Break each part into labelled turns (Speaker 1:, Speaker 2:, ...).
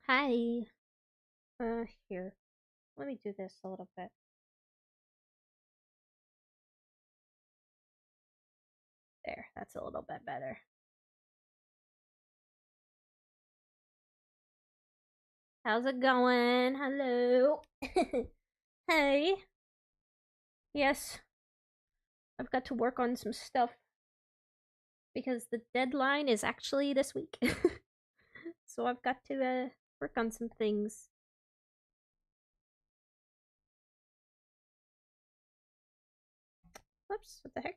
Speaker 1: Hi. Here. Let me do this a little bit. There, that's a little bit better. How's it going? Hello. Hey. Yes. I've got to work on some stuff because the deadline is actually this week. So I've got to work on some things. Whoops, what the heck?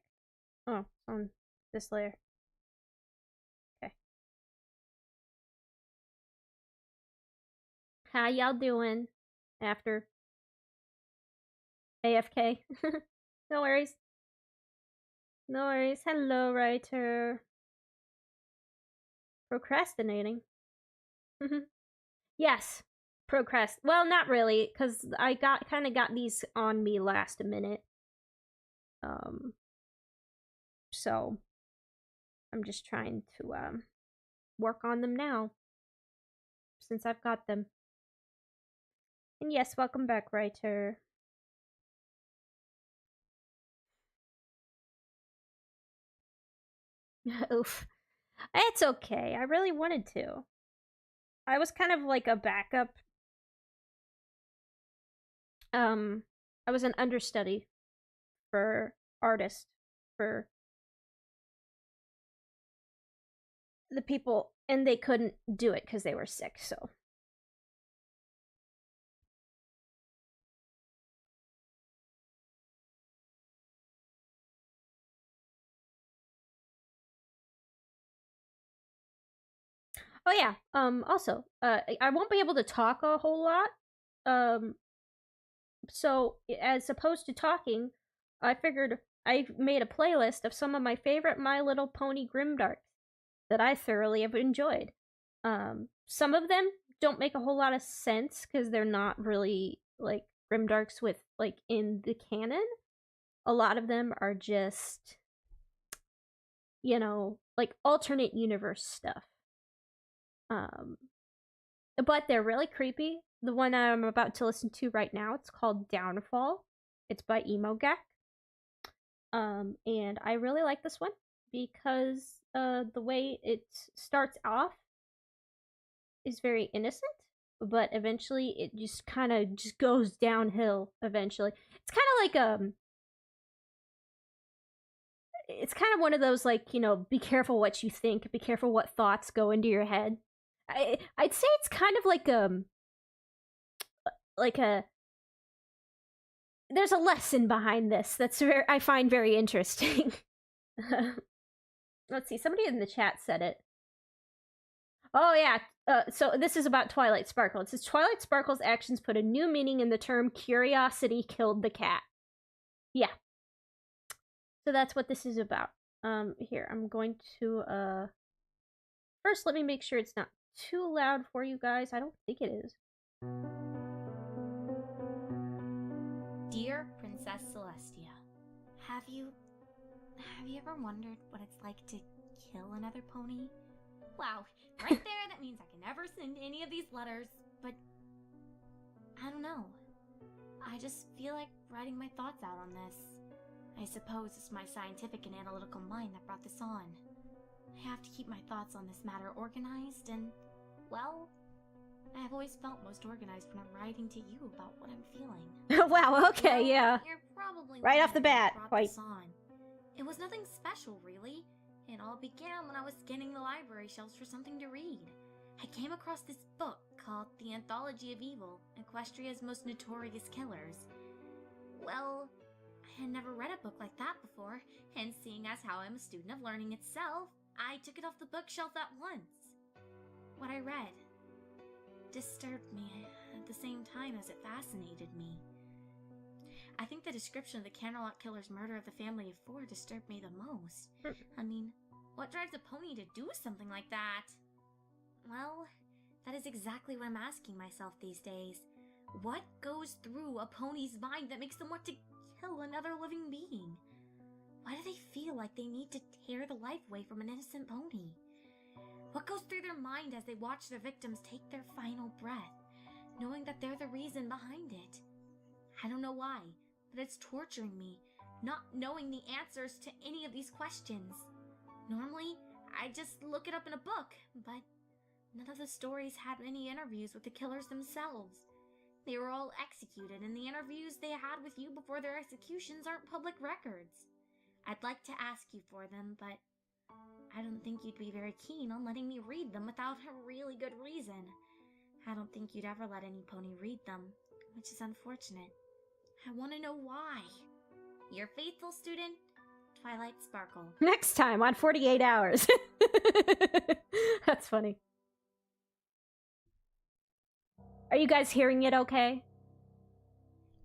Speaker 1: Oh, it's on this layer. Okay. How y'all doing after AFK? No worries. No worries. Hello, writer. Procrastinating. Yes. Well, not really, because I kind of got these on me last minute. Um so I'm just trying to work on them now since I've got them. And yes, welcome back, writer. Oof. It's okay. I really wanted to. I was kind of like a backup. I was an understudy for artists for the people, and they couldn't do it because they were sick. So oh yeah. Also, I won't be able to talk a whole lot. Um so as opposed to talking, I figured I made a playlist of some of my favorite My Little Pony Grimdarks that I thoroughly have enjoyed. Some of them don't make a whole lot of sense because they're not really like Grimdarks with like in the canon. A lot of them are just, like alternate universe stuff. Um, but they're really creepy. The one I'm about to listen to right now, it's called Downfall. It's by Emogak. And I really like this one because the way it starts off is very innocent, but eventually it just kind of just goes downhill eventually. It's kind of one of those, like, be careful what you think, be careful what thoughts go into your head. I'd say it's kind of like a there's a lesson behind this that's I find very interesting. Let's see, somebody in the chat said it. Oh yeah. So this is about Twilight Sparkle. It says Twilight Sparkle's actions put a new meaning in the term "curiosity killed the cat." Yeah. So that's what this is about. Here, I'm going to first let me make sure it's not too loud for you guys. I don't think it is.
Speaker 2: Dear Princess Celestia, have you ever wondered what it's like to kill another pony? Wow, right there, that means I can never send any of these letters, but I don't know. I just feel like writing my thoughts out on this. I suppose it's my scientific and analytical mind that brought this on. I have to keep my thoughts on this matter organized, and, well, I have always felt most organized when I'm writing to you about what I'm feeling.
Speaker 1: Wow, okay,
Speaker 2: well,
Speaker 1: yeah.
Speaker 2: You're probably
Speaker 1: right off the bat, quite.
Speaker 2: This on. It was nothing special, really. It all began when I was scanning the library shelves for something to read. I came across this book called The Anthology of Evil, Equestria's Most Notorious Killers. Well, I had never read a book like that before, and seeing as how I'm a student of learning itself, I took it off the bookshelf at once. What I read disturbed me at the same time as it fascinated me. I think the description of the Canterlot Killer's murder of the family of 4 disturbed me the most. I mean, what drives a pony to do something like that? Well, That is exactly what I'm asking myself these days. What goes through a pony's mind that makes them want to kill another living being? Why do they feel like they need to tear the life away from an innocent pony? What goes through their mind as they watch their victims take their final breath, knowing that they're the reason behind it? I don't know why, but it's torturing me, not knowing the answers to any of these questions. Normally, I just look it up in a book, but none of the stories had any interviews with the killers themselves. They were all executed, and the interviews they had with you before their executions aren't public records. I'd like to ask you for them, but I don't think you'd be very keen on letting me read them without a really good reason. I don't think you'd ever let any pony read them, which is unfortunate. I want to know why. Your faithful student, Twilight Sparkle.
Speaker 1: Next time on 48 hours. That's funny. Are you guys hearing it okay?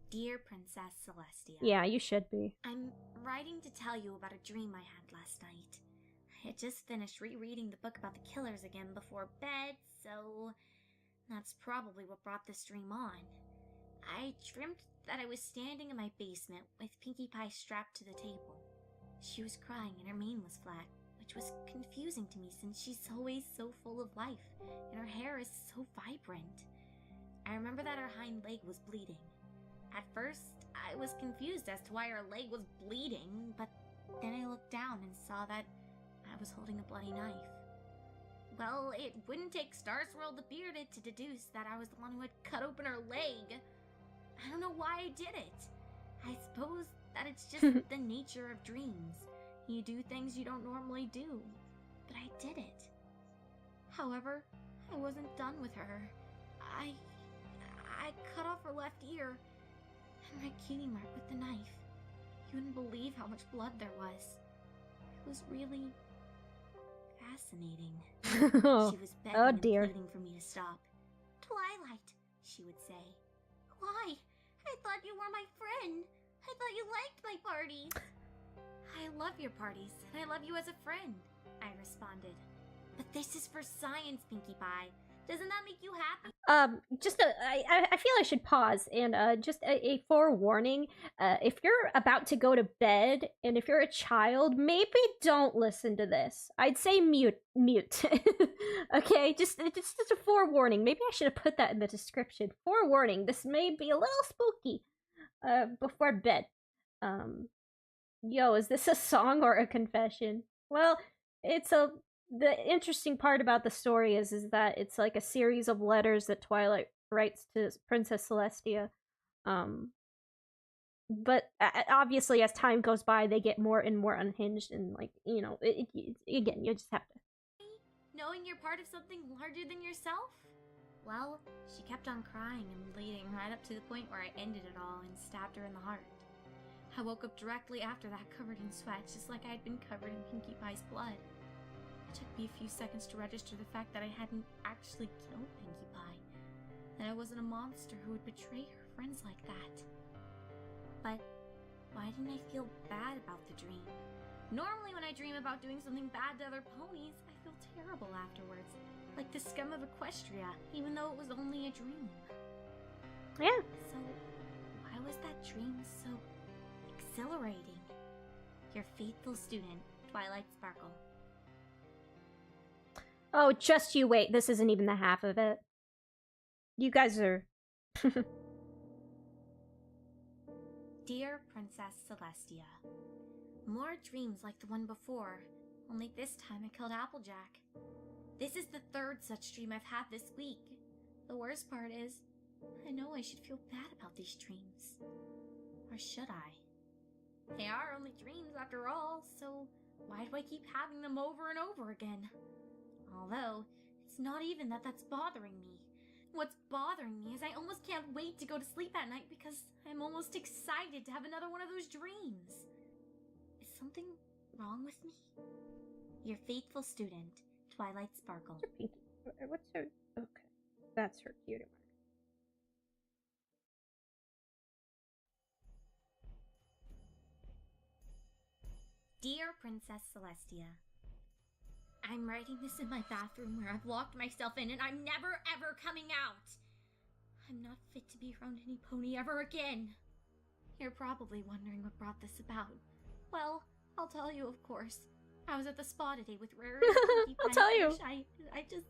Speaker 2: Dear Princess Celestia.
Speaker 1: Yeah, you should be.
Speaker 2: I'm writing to tell you about a dream I had last night. I had just finished rereading the book about the killers again before bed, so that's probably what brought this dream on. I dreamt that I was standing in my basement with Pinkie Pie strapped to the table. She was crying and her mane was flat, which was confusing to me since she's always so full of life and her hair is so vibrant. I remember that her hind leg was bleeding. At first, I was confused as to why her leg was bleeding, but then I looked down and saw that I was holding a bloody knife. Well, it wouldn't take Star Swirl the Bearded to deduce that I was the one who had cut open her leg. I don't know why I did it. I suppose that it's just the nature of dreams. You do things you don't normally do. But I did it. However, I wasn't done with her. I cut off her left ear and my cutie mark with the knife. You wouldn't believe how much blood there was. It was really fascinating. She was begging and pleading for me to stop. Twilight, she would say. Why? I thought you were my friend. I thought you liked my parties. I love your parties, and I love you as a friend, I responded. But this is for science, Pinkie Pie. Doesn't that make you happy?
Speaker 1: I feel I should pause and just a forewarning. If you're about to go to bed and if you're a child, maybe don't listen to this. I'd say mute. Okay, just a forewarning. Maybe I should have put that in the description. Forewarning. This may be a little spooky. Before bed. Yo, is this a song or a confession? Well, the interesting part about the story is that it's like a series of letters that Twilight writes to Princess Celestia. But obviously as time goes by, they get more and more unhinged and, like, you know, again, you just have to...
Speaker 2: Knowing you're part of something larger than yourself? Well, she kept on crying and bleeding right up to the point where I ended it all and stabbed her in the heart. I woke up directly after that covered in sweat, just like I had been covered in Pinkie Pie's blood. It took me a few seconds to register the fact that I hadn't actually killed Pinkie Pie, that I wasn't a monster who would betray her friends like that. But why didn't I feel bad about the dream? Normally when I dream about doing something bad to other ponies, I feel terrible afterwards, like the scum of Equestria, even though it was only a dream.
Speaker 1: Yeah.
Speaker 2: So why was that dream so exhilarating? Your faithful student, Twilight Sparkle.
Speaker 1: Oh, just you wait. This isn't even the half of it. You guys are...
Speaker 2: Dear Princess Celestia, more dreams like the one before, only this time I killed Applejack. This is the third such dream I've had this week. The worst part is, I know I should feel bad about these dreams. Or should I? They are only dreams after all, so why do I keep having them over and over again? Although, it's not even that that's bothering me. What's bothering me is I almost can't wait to go to sleep at night because I'm almost excited to have another one of those dreams. Is something wrong with me? Your faithful student, Twilight Sparkle.
Speaker 1: What's her... Okay. That's her cutie mark.
Speaker 2: Dear Princess Celestia, I'm writing this in my bathroom where I've locked myself in and I'm never ever coming out. I'm not fit to be around any pony ever again. You're probably wondering what brought this about. Well, I'll tell you, of course. I was at the spa today with Rarity and Pinkie Pie.
Speaker 1: I'll tell you.
Speaker 2: I just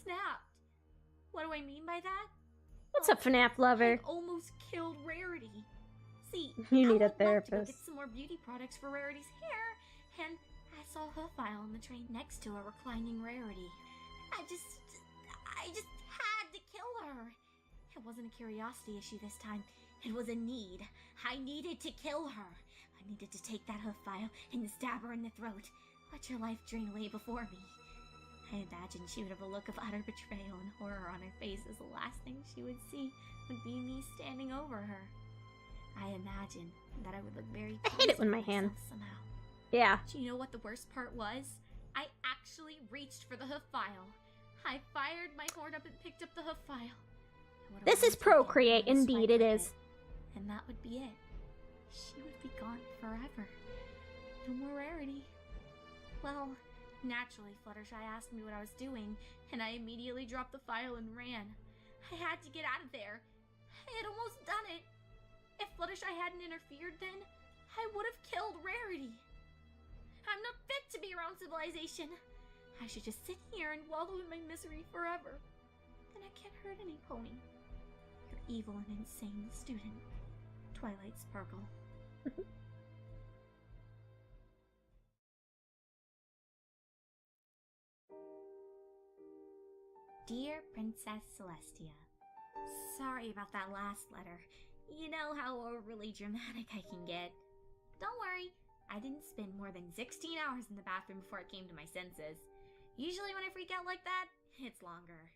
Speaker 2: snapped. What do I mean by that?
Speaker 1: What's up, FNAF lover?
Speaker 2: I almost killed Rarity. See,
Speaker 1: You need
Speaker 2: I
Speaker 1: a
Speaker 2: would love to go
Speaker 1: therapist.
Speaker 2: get some more beauty products for Rarity's hair, and I saw her file on the train next to a reclining Rarity. I just had to kill her. It wasn't a curiosity issue this time. It was a need. I needed to kill her. I needed to take that hoof file and stab her in the throat. Let your life drain away before me. I imagined she would have a look of utter betrayal and horror on her face, as the last thing she would see would be me standing over her. I imagined that I would look very
Speaker 1: I hate it with my hand.
Speaker 2: somehow.
Speaker 1: Yeah.
Speaker 2: Do you know what the worst part was? I actually reached for the hoof file. I fired my horn up and picked up the hoof file.
Speaker 1: This is Procreate, indeed it is.
Speaker 2: And that would be it. She would be gone forever. No more Rarity. Well, naturally, Fluttershy asked me what I was doing, and I immediately dropped the file and ran. I had to get out of there. I had almost done it. If Fluttershy hadn't interfered then, I would have killed Rarity. I'm not fit to be around civilization. I should just sit here and wallow in my misery forever. Then I can't hurt any pony. You're evil and insane student. Twilight Sparkle. Dear Princess Celestia, sorry about that last letter. You know how overly dramatic I can get. Don't worry, I didn't spend more than 16 hours in the bathroom before it came to my senses. Usually when I freak out like that, it's longer.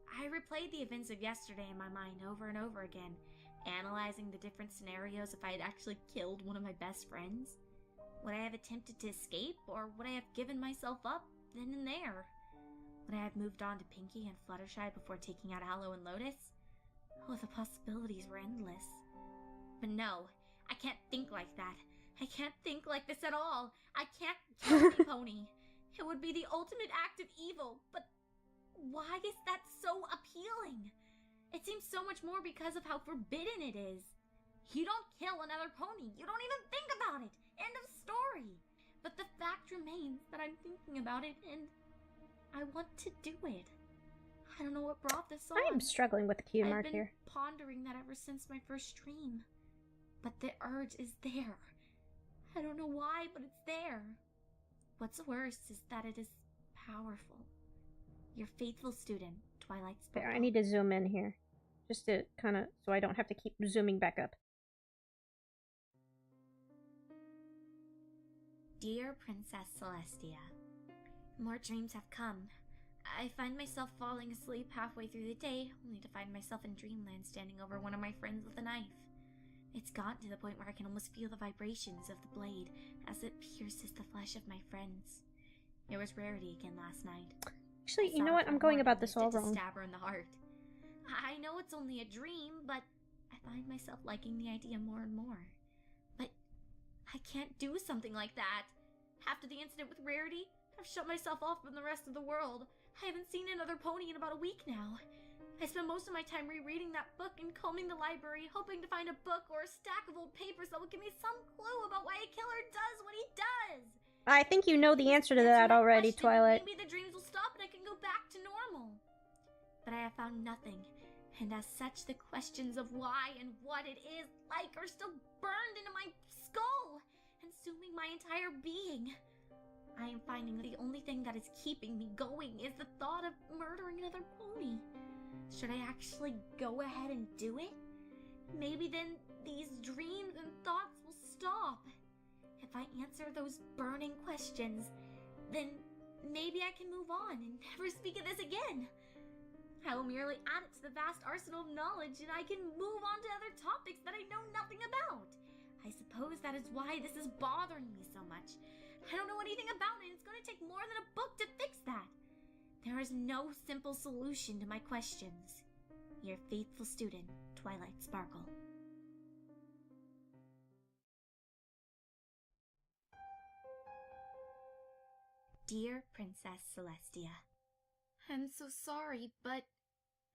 Speaker 2: I replayed the events of yesterday in my mind over and over again, analyzing the different scenarios if I had actually killed one of my best friends. Would I have attempted to escape, or would I have given myself up then and there? Would I have moved on to Pinkie and Fluttershy before taking out Aloe and Lotus? Oh, the possibilities were endless. But no, I can't think like that. I can't think like this at all. I can't kill any pony. It would be the ultimate act of evil, but why is that so appealing? It seems so much more because of how forbidden it is. You don't kill another pony. You don't even think about it. End of story. But the fact remains that I'm thinking about it, and I want to do it. I don't know what brought this on.
Speaker 1: I am struggling with the cue mark
Speaker 2: I've been
Speaker 1: here.
Speaker 2: pondering that ever since my first dream. But the urge is there. I don't know why, but it's there. What's worse is that it is powerful. Your faithful student, Twilight Sparkle.
Speaker 1: There, I need to zoom in here. Just to kind of, so I don't have to keep zooming back up.
Speaker 2: Dear Princess Celestia, more dreams have come. I find myself falling asleep halfway through the day, only to find myself in dreamland standing over one of my friends with a knife. It's gotten to the point where I can almost feel the vibrations of the blade as it pierces the flesh of my friends. There was Rarity again last night.
Speaker 1: Actually, you know what? I'm going about this all wrong.
Speaker 2: Stab her in the heart. I know it's only a dream, but I find myself liking the idea more and more. But I can't do something like that. After the incident with Rarity, I've shut myself off from the rest of the world. I haven't seen another pony in about a week now. I spend most of my time rereading that book and combing the library, hoping to find a book or a stack of old papers that will give me some clue about why a killer does what he does.
Speaker 1: I think you know the answer to that already, Twilight.
Speaker 2: Maybe the dreams will stop and I can go back to normal. But I have found nothing, and as such, the questions of why and what it is like are still burned into my skull, consuming my entire being. I am finding the only thing that is keeping me going is the thought of murdering another pony. Should I actually go ahead and do it? Maybe then these dreams and thoughts will stop. If I answer those burning questions, then maybe I can move on and never speak of this again. I will merely add it to the vast arsenal of knowledge, and I can move on to other topics that I know nothing about. I suppose that is why this is bothering me so much. I don't know anything about it, and it's going to take more than a book to fix that. There is no simple solution to my questions. Your faithful student, Twilight Sparkle. Dear Princess Celestia, I'm so sorry, but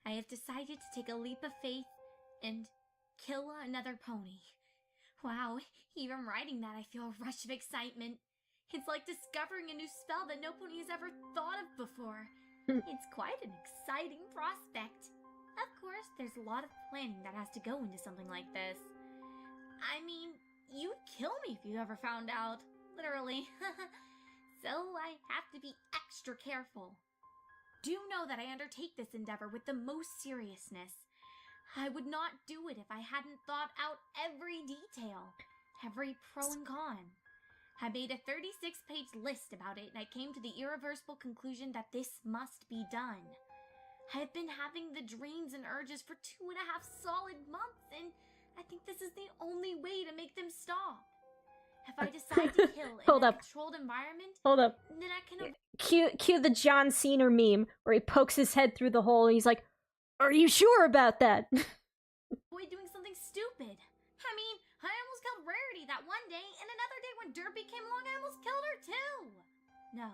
Speaker 2: I have decided to take a leap of faith and kill another pony. Wow, even writing that I feel a rush of excitement. It's like discovering a new spell that no pony has ever thought of before. It's quite an exciting prospect. Of course, there's a lot of planning that has to go into something like this. I mean, you'd kill me if you ever found out. Literally. So I have to be extra careful. Do know that I undertake this endeavor with the most seriousness. I would not do it if I hadn't thought out every detail, every pro and con. I made a 36-page list about it, and I came to the irreversible conclusion that this must be done. I have been having the dreams and urges for 2.5 solid months, and I think this is the only way to make them stop. If I decide to kill in a controlled environment, then I can...
Speaker 1: Cue the John Cena meme, where he pokes his head through the hole, and he's like, "Are you sure about that?"
Speaker 2: avoid doing something stupid. I mean, I almost killed Rarity that one day, and another day when Derpy came along, I almost killed her too. No,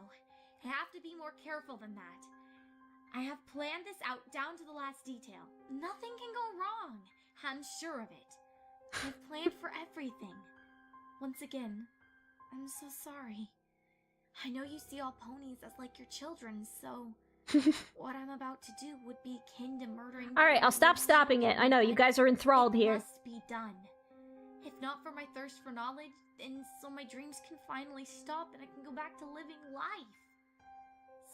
Speaker 2: I have to be more careful than that. I have planned this out down to the last detail. Nothing can go wrong. I'm sure of it. I've planned for everything. Once again, I'm so sorry. I know you see all ponies as like your children, so what I'm about to do would be akin to murdering...
Speaker 1: Alright, I'll stop stopping it. I know, you guys are enthralled here.
Speaker 2: It must be done. If not for my thirst for knowledge, then so my dreams can finally stop and I can go back to living life.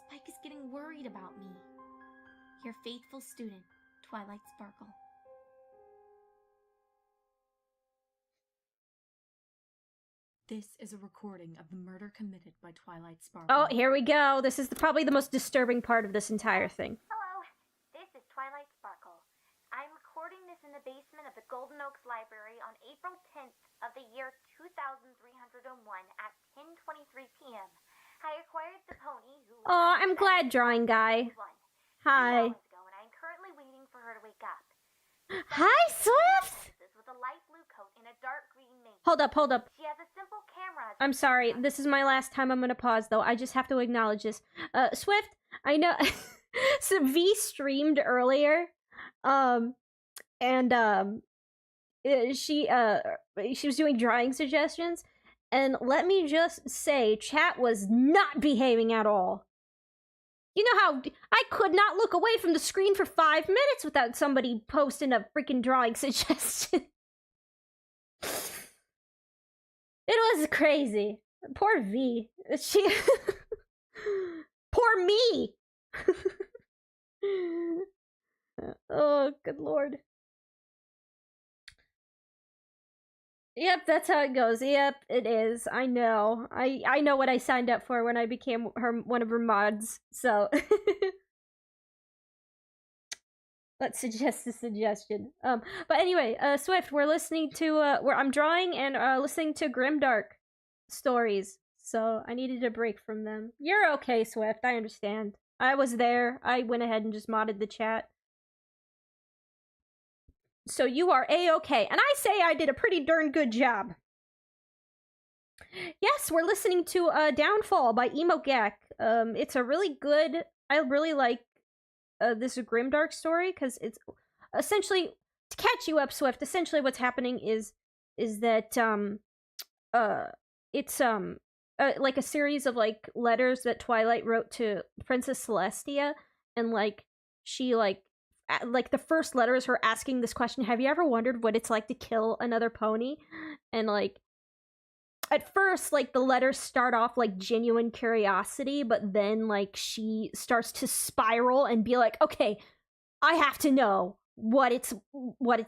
Speaker 2: Spike is getting worried about me. Your faithful student, Twilight Sparkle. This is a recording of the murder committed by Twilight Sparkle.
Speaker 1: Oh, here we go. This is probably the most disturbing part of this entire thing.
Speaker 3: Hello, this is Twilight Sparkle. I'm recording this in the basement of the Golden Oaks Library on April 10th of the year 2301 at 10:23 p.m. I acquired the pony who...
Speaker 1: Oh, I'm glad, drawing guy. Hi.
Speaker 3: Ago, and I'm currently waiting for her to wake up.
Speaker 1: Hi, Swift!
Speaker 3: With a light blue coat and a dark green mane.
Speaker 1: Hold up.
Speaker 3: She has a simple camera.
Speaker 1: I'm sorry. This is my last time I'm gonna pause, though. I just have to acknowledge this. Swift, I know... So V streamed earlier, she was doing drawing suggestions, and let me just say, chat was not behaving at all. You know how I could not look away from the screen for 5 minutes without somebody posting a freaking drawing suggestion. It was crazy. Poor V. She... Poor me! Oh, good lord. Yep, that's how it goes. Yep, it is. I know. I know what I signed up for when I became one of her mods, so... Let's suggest a suggestion. But anyway, Swift, we're listening to, I'm drawing and listening to Grimdark stories, so I needed a break from them. You're okay, Swift, I understand. I was there. I went ahead and just modded the chat. So you are A-okay. And I say I did a pretty darn good job. Yes, we're listening to Downfall by Emo Gek. It's a really good... I really like this Grimdark story, because it's essentially... To catch you up, Swift, essentially what's happening is that, it's, like a series of, like, letters that Twilight wrote to Princess Celestia, and, like, she, like, the first letter is her asking this question, have you ever wondered what it's like to kill another pony? And, like, at first, like, the letters start off, like, genuine curiosity, but then, like, she starts to spiral and be like, okay, I have to know what it's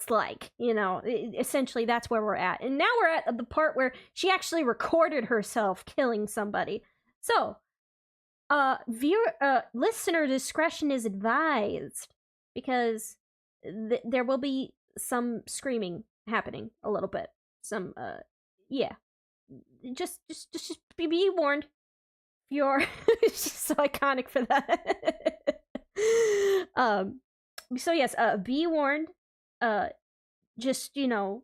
Speaker 1: like, you know? Essentially, that's where we're at. And now we're at the part where she actually recorded herself killing somebody. So, listener discretion is advised. Because there will be some screaming happening a little bit. Some, yeah. Just be warned. You're she's so iconic for that. So yes, be warned. Just, you know,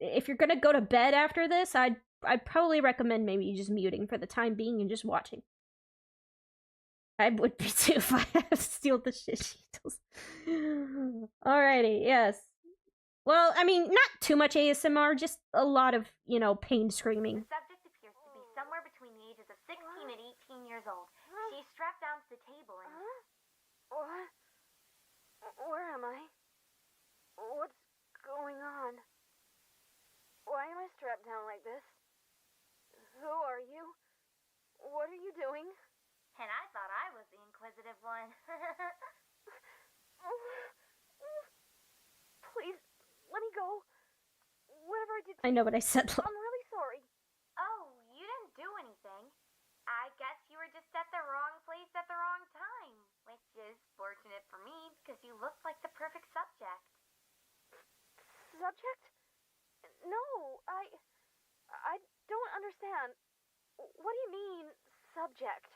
Speaker 1: if you're gonna go to bed after this, I'd probably recommend maybe just muting for the time being and just watching. I would be too if I had to steal the shit she does. Alrighty, yes. Well, I mean, not too much ASMR, just a lot of, pain screaming.
Speaker 3: The subject appears to be somewhere between the ages of 16 and 18 years old. She's strapped down to the table and...
Speaker 4: What? Where am I? What's going on? Why am I strapped down like this? Who are you? What are you doing?
Speaker 3: And I thought I was the inquisitive one.
Speaker 4: Please, let me go. Whatever I did to
Speaker 1: I know
Speaker 4: you,
Speaker 1: what I said.
Speaker 4: I'm really sorry.
Speaker 3: Oh, you didn't do anything. I guess you were just at the wrong place at the wrong time. Which is fortunate for me, because you look like the perfect subject.
Speaker 4: Subject? No, I don't understand. What do you mean, subject?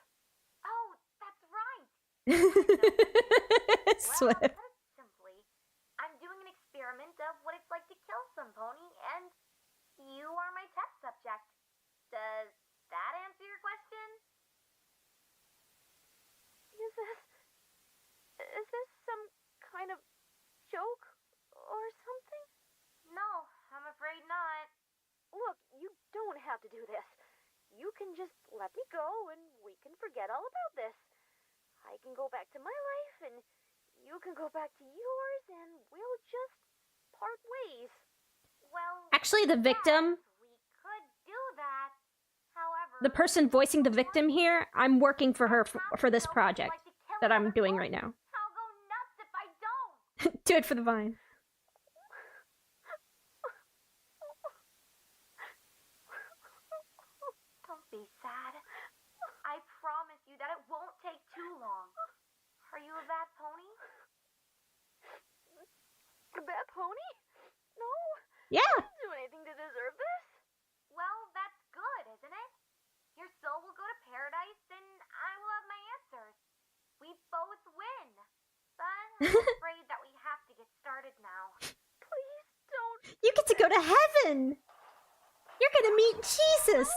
Speaker 3: Oh, that's right. Well,
Speaker 1: Swift.
Speaker 3: put it simply, I'm doing an experiment of what it's like to kill some pony, and you are my test subject. Does that answer your question?
Speaker 4: Is this some kind of joke or something?
Speaker 3: No, I'm afraid not.
Speaker 4: Look, you don't have to do this. You can just let me go and we can forget all about this. I can go back to my life and you can go back to yours and we'll just part ways.
Speaker 3: Well,
Speaker 1: Actually, the victim,
Speaker 3: yes, we could do that. However,
Speaker 1: the person voicing the victim here, I'm working for her for this project that I'm doing right now.
Speaker 3: I'll go nuts if I don't.
Speaker 1: Do it for the vine.
Speaker 3: Don't be sad. I promise you that it won't take too long. Are you a bad pony?
Speaker 4: A bad pony? No.
Speaker 1: Yeah.
Speaker 4: I didn't do anything to deserve this.
Speaker 3: Well, that's good, isn't it? Your soul will go to paradise and I will have my answers. We both win. But I'm afraid that we have to get started now.
Speaker 4: Please don't.
Speaker 1: You get to go to heaven. You're gonna meet Jesus.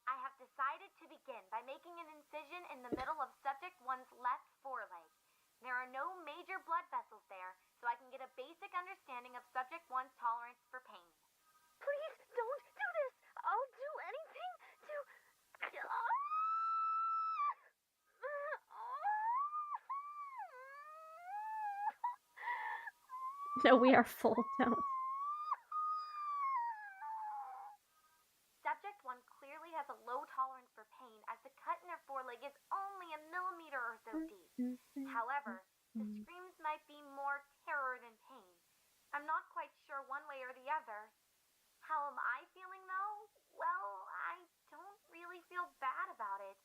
Speaker 3: I have decided to begin by making an incision in the middle of subject one's left foreleg. There are no major blood vessels there, so I can get a basic understanding of subject one's tolerance for pain.
Speaker 4: Please don't do this. I'll do anything to...
Speaker 1: No, we are full. Don't.
Speaker 3: Subject one clearly has a low tolerance for pain, as the cut in her foreleg is only a millimeter or so deep. However, the screams might be more terror than pain. I'm not quite sure one way or the other. How am I feeling though? Well, I don't really feel bad about it.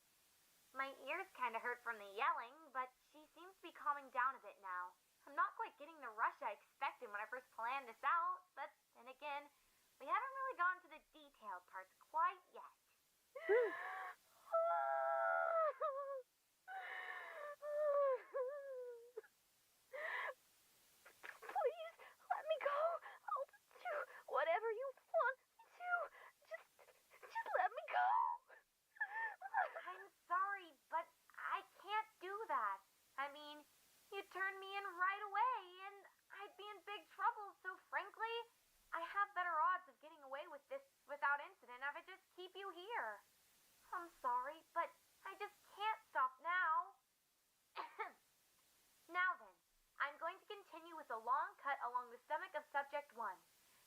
Speaker 3: My ears kind of hurt from the yelling, but she seems to be calming down a bit now. I'm not quite getting the rush I expected when I first planned this out, but then again, we haven't really gotten to the detailed parts quite yet.
Speaker 4: Please, let me go. I'll do whatever you want me to. Just let me go.
Speaker 3: I'm sorry, but I can't do that. I mean, you turned me in right away, and I'd be in big trouble, so frankly, I have better odds of getting away with this without incident if I just keep you here. I'm sorry, but I just can't stop now. Now then, I'm going to continue with a long cut along the stomach of subject one.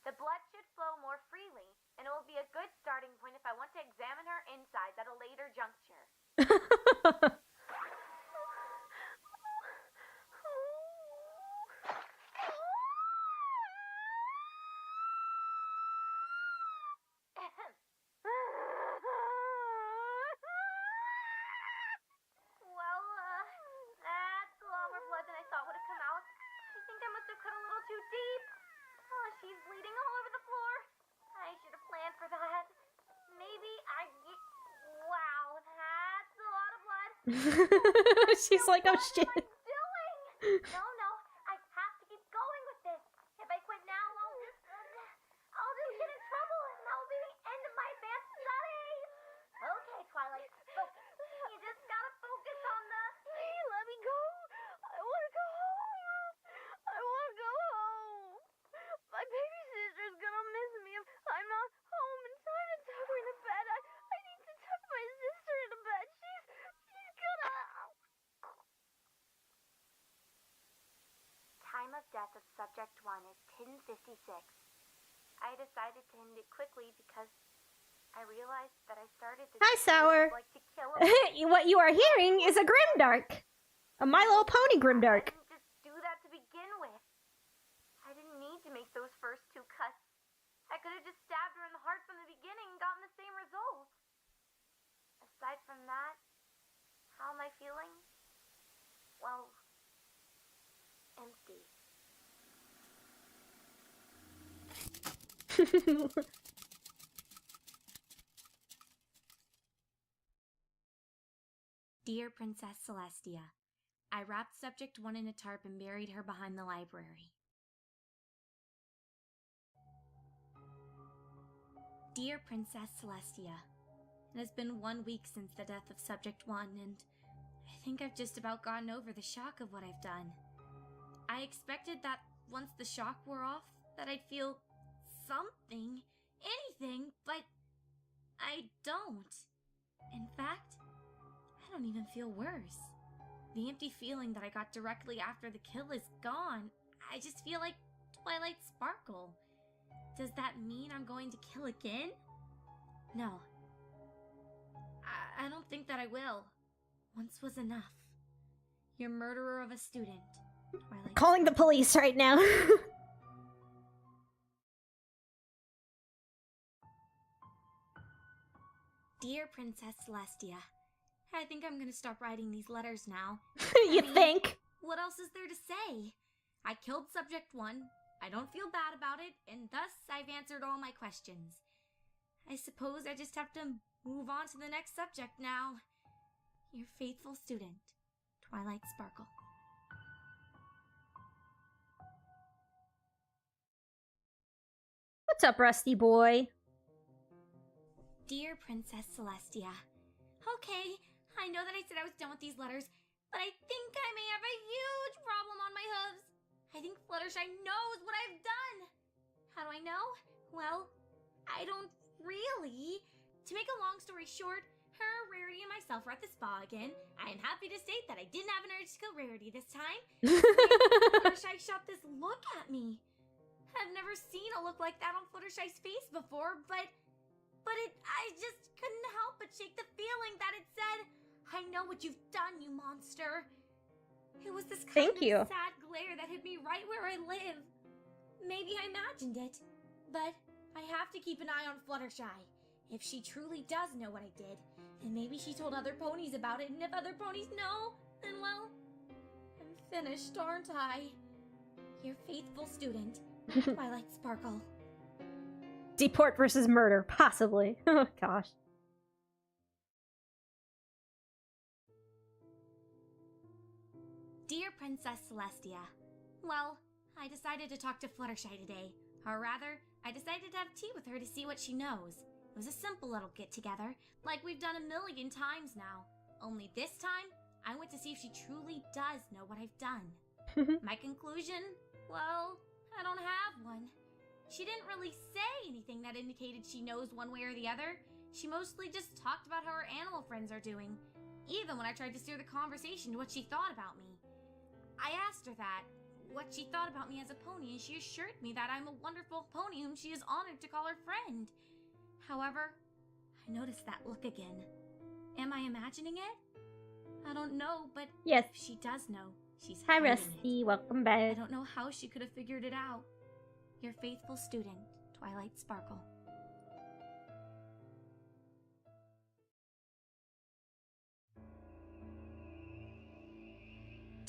Speaker 3: The blood should flow more freely, and it will be a good starting point if I want to examine her insides at a later juncture. Well, that's a lot more blood than I thought would have come out. I think I must have cut a little too deep. Oh, she's bleeding all over the floor. I should have planned for that. Maybe wow, that's a lot of blood.
Speaker 1: She's like, oh shit.
Speaker 3: What am I doing? No, I have to keep going with this. If I quit now, I'll just get in trouble, and that will be the end of my advanced studies. Okay, Twilight, focus. You just gotta focus on the death of Subject 1 at 10:56. I decided to end it quickly because I realized that I started to
Speaker 1: Hi, Sour.
Speaker 3: like to kill him.
Speaker 1: What you are hearing is a Grimdark. A My Little Pony
Speaker 3: I
Speaker 1: Grimdark.
Speaker 3: didn't just do that to begin with. I didn't need to make those first 2 cuts. I could have just stabbed her in the heart from the beginning and gotten the same result. Aside from that, how am I feeling? Well, empty.
Speaker 2: Dear Princess Celestia, I wrapped Subject 1 in a tarp and buried her behind the library. Dear Princess Celestia, it has been 1 week since the death of Subject 1, and I think I've just about gotten over the shock of what I've done. I expected that once the shock wore off, that I'd feel something, anything, but I don't. In fact, I don't even feel worse. The empty feeling that I got directly after the kill is gone. I just feel like Twilight Sparkle. Does that mean I'm going to kill again? No. I don't think that I will. Once was enough. Your murderer of a student, Twilight
Speaker 1: Calling the
Speaker 2: Sparkle.
Speaker 1: police right now.
Speaker 2: Dear Princess Celestia, I think I'm gonna stop writing these letters now.
Speaker 1: You
Speaker 2: I mean,
Speaker 1: think?
Speaker 2: What else is there to say? I killed Subject 1, I don't feel bad about it, and thus I've answered all my questions. I suppose I just have to move on to the next subject now. Your faithful student, Twilight Sparkle.
Speaker 1: What's up, Rusty boy?
Speaker 2: Dear Princess Celestia, okay, I know that I said I was done with these letters, but I think I may have a huge problem on my hooves. I think Fluttershy knows what I've done. How do I know? Well, I don't really. To make a long story short, her, Rarity, and myself were at the spa again. I am happy to state that I didn't have an urge to kill Rarity this time. Fluttershy shot this look at me. I've never seen a look like that on Fluttershy's face before, but I just couldn't help but shake the feeling that it said, I know what you've done, you monster. It was this kind
Speaker 1: Thank you.
Speaker 2: of sad glare that hit me right where I live. Maybe I imagined it, but I have to keep an eye on Fluttershy. If she truly does know what I did, then maybe she told other ponies about it, and if other ponies know, then well, I'm finished, aren't I? Your faithful student, Twilight Sparkle.
Speaker 1: Deport versus murder, possibly. Oh gosh.
Speaker 2: Dear Princess Celestia, well, I decided to talk to Fluttershy today. Or rather, I decided to have tea with her to see what she knows. It was a simple little get-together, like we've done a million times now. Only this time, I went to see if she truly does know what I've done. My conclusion? Well, I don't have one. She didn't really say anything that indicated she knows one way or the other. She mostly just talked about how her animal friends are doing, even when I tried to steer the conversation to what she thought about me. I asked her that, what she thought about me as a pony, and she assured me that I'm a wonderful pony whom she is honored to call her friend. However, I noticed that look again. Am I imagining it? I don't know, but
Speaker 1: Yes.
Speaker 2: if she does know, she's
Speaker 1: Hi,
Speaker 2: hiding
Speaker 1: Rusty.
Speaker 2: it.
Speaker 1: Welcome
Speaker 2: I
Speaker 1: back.
Speaker 2: don't know how she could have figured it out. Your faithful student, Twilight Sparkle.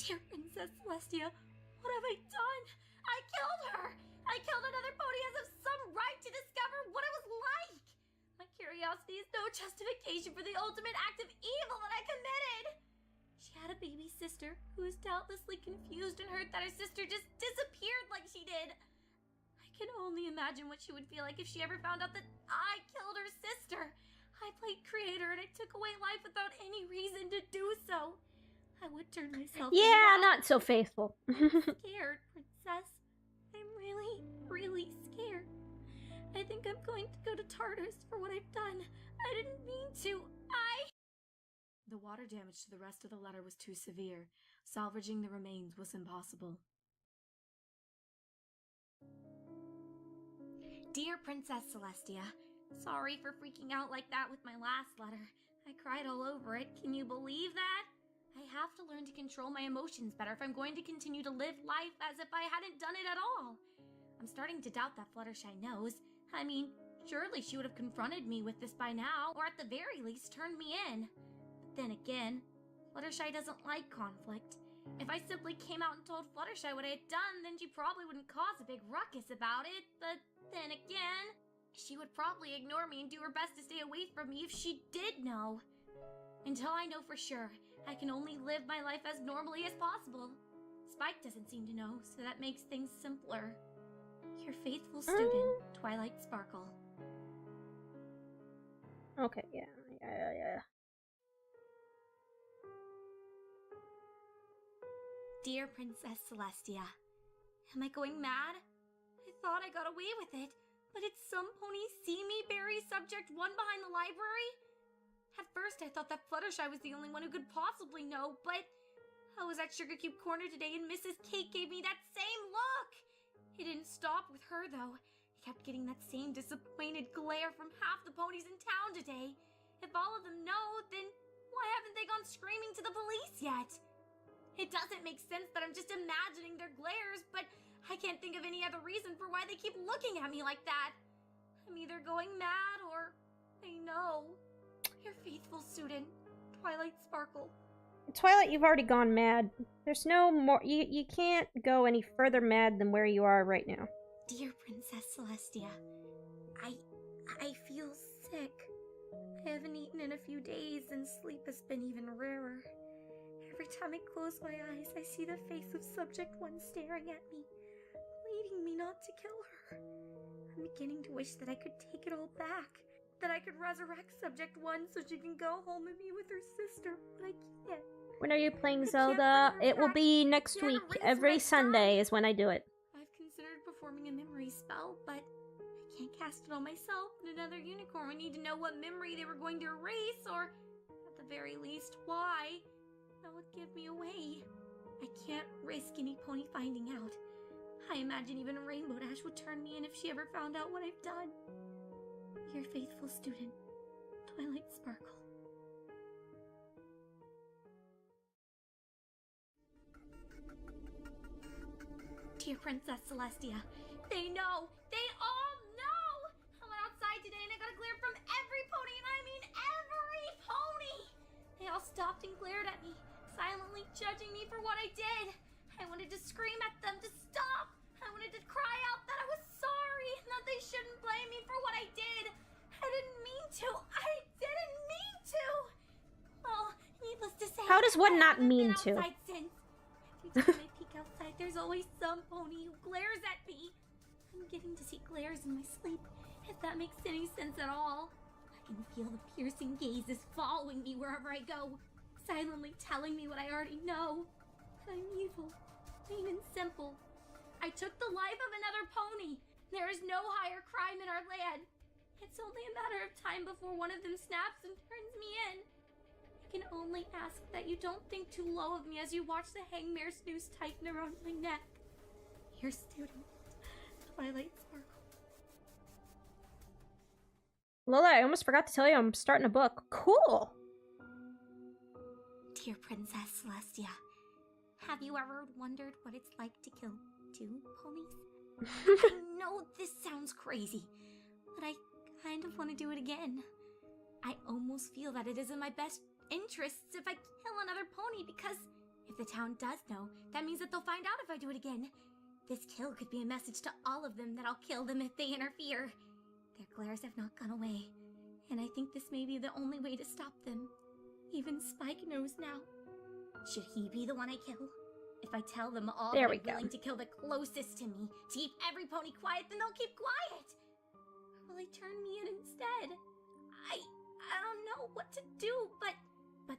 Speaker 2: Dear Princess Celestia, what have I done? I killed her! I killed another pony as of some right to discover what it was like! My curiosity is no justification for the ultimate act of evil that I committed! She had a baby sister who was doubtlessly confused and hurt that her sister just disappeared like she did. I can only imagine what she would feel like if she ever found out that I killed her sister. I played creator and I took away life without any reason to do so. I would turn myself in
Speaker 1: Yeah,
Speaker 2: now.
Speaker 1: not so faithful.
Speaker 2: Scared, Princess. I'm really, really scared. I think I'm going to go to Tartarus for what I've done. I didn't mean to. The water damage to the rest of the letter was too severe. Salvaging the remains was impossible. Dear Princess Celestia, sorry for freaking out like that with my last letter. I cried all over it. Can you believe that? I have to learn to control my emotions better if I'm going to continue to live life as if I hadn't done it at all. I'm starting to doubt that Fluttershy knows. I mean, surely she would have confronted me with this by now, or at the very least turned me in. But then again, Fluttershy doesn't like conflict. If I simply came out and told Fluttershy what I had done, then she probably wouldn't cause a big ruckus about it. But then again, she would probably ignore me and do her best to stay away from me if she did know. Until I know for sure, I can only live my life as normally as possible. Spike doesn't seem to know, so that makes things simpler. Your faithful student, Twilight Sparkle.
Speaker 1: Okay, yeah.
Speaker 2: Dear Princess Celestia, am I going mad? I thought I got away with it, but did some ponies see me bury Subject 1 behind the library? At first I thought that Fluttershy was the only one who could possibly know, but I was at Sugar Cube Corner today and Mrs. Cake gave me that same look! It didn't stop with her though. I kept getting that same disappointed glare from half the ponies in town today. If all of them know, then why haven't they gone screaming to the police yet? It doesn't make sense that I'm just imagining their glares, but I can't think of any other reason for why they keep looking at me like that. I'm either going mad or they know. Your faithful student, Twilight Sparkle.
Speaker 1: Twilight, you've already gone mad. There's no more. You can't go any further mad than where you are right now.
Speaker 2: Dear Princess Celestia, I feel sick. I haven't eaten in a few days and sleep has been even rarer. Every time I close my eyes, I see the face of Subject 1 staring at me, pleading me not to kill her. I'm beginning to wish that I could take it all back. That I could resurrect Subject 1 so she can go home and be with her sister, but I can't.
Speaker 1: When are you playing Zelda? It will be next week. Every Sunday is when I do it.
Speaker 2: I've considered performing a memory spell, but I can't cast it on myself and another unicorn would need to know what memory they were going to erase, or at the very least, why. That would give me away. I can't risk any pony finding out. I imagine even Rainbow Dash would turn me in if she ever found out what I've done. Your faithful student, Twilight Sparkle. Dear Princess Celestia, they know! They all know! I went outside today and I got a glare from every pony, and I mean every pony! They all stopped and glared at me, silently judging me for what I did. I wanted to scream at them to stop! I wanted to cry out that I was sorry and that they shouldn't blame me for what I did. I didn't mean to. I didn't mean to. Well, needless to say,
Speaker 1: How does one not
Speaker 2: I haven't
Speaker 1: mean
Speaker 2: been
Speaker 1: to?
Speaker 2: outside since. Every time I peek outside, there's always some pony who glares at me. I'm getting to see glares in my sleep, if that makes any sense at all. I can feel the piercing gazes following me wherever I go, silently telling me what I already know. That I'm evil, plain and simple. I took the life of another pony. There is no higher crime in our land. It's only a matter of time before one of them snaps and turns me in. I can only ask that you don't think too low of me as you watch the hangmare's noose tighten around my neck. Your student, Twilight Sparkle.
Speaker 1: Lola, I almost forgot to tell you I'm starting a book. Cool!
Speaker 2: Dear Princess Celestia, have you ever wondered what it's like to kill 2 ponies? I know this sounds crazy, but I kind of want to do it again. I almost feel that it is in my best interests if I kill another pony, because if the town does know, that means that they'll find out if I do it again. This kill could be a message to all of them that I'll kill them if they interfere. Their glares have not gone away, and I think this may be the only way to stop them. Even Spike knows now. Should he be the one I kill? If I tell them all
Speaker 1: There
Speaker 2: that
Speaker 1: we
Speaker 2: I'm
Speaker 1: go.
Speaker 2: willing to kill the closest to me, to keep every pony quiet, then they'll keep quiet. Or will they turn me in instead? I don't know what to do, but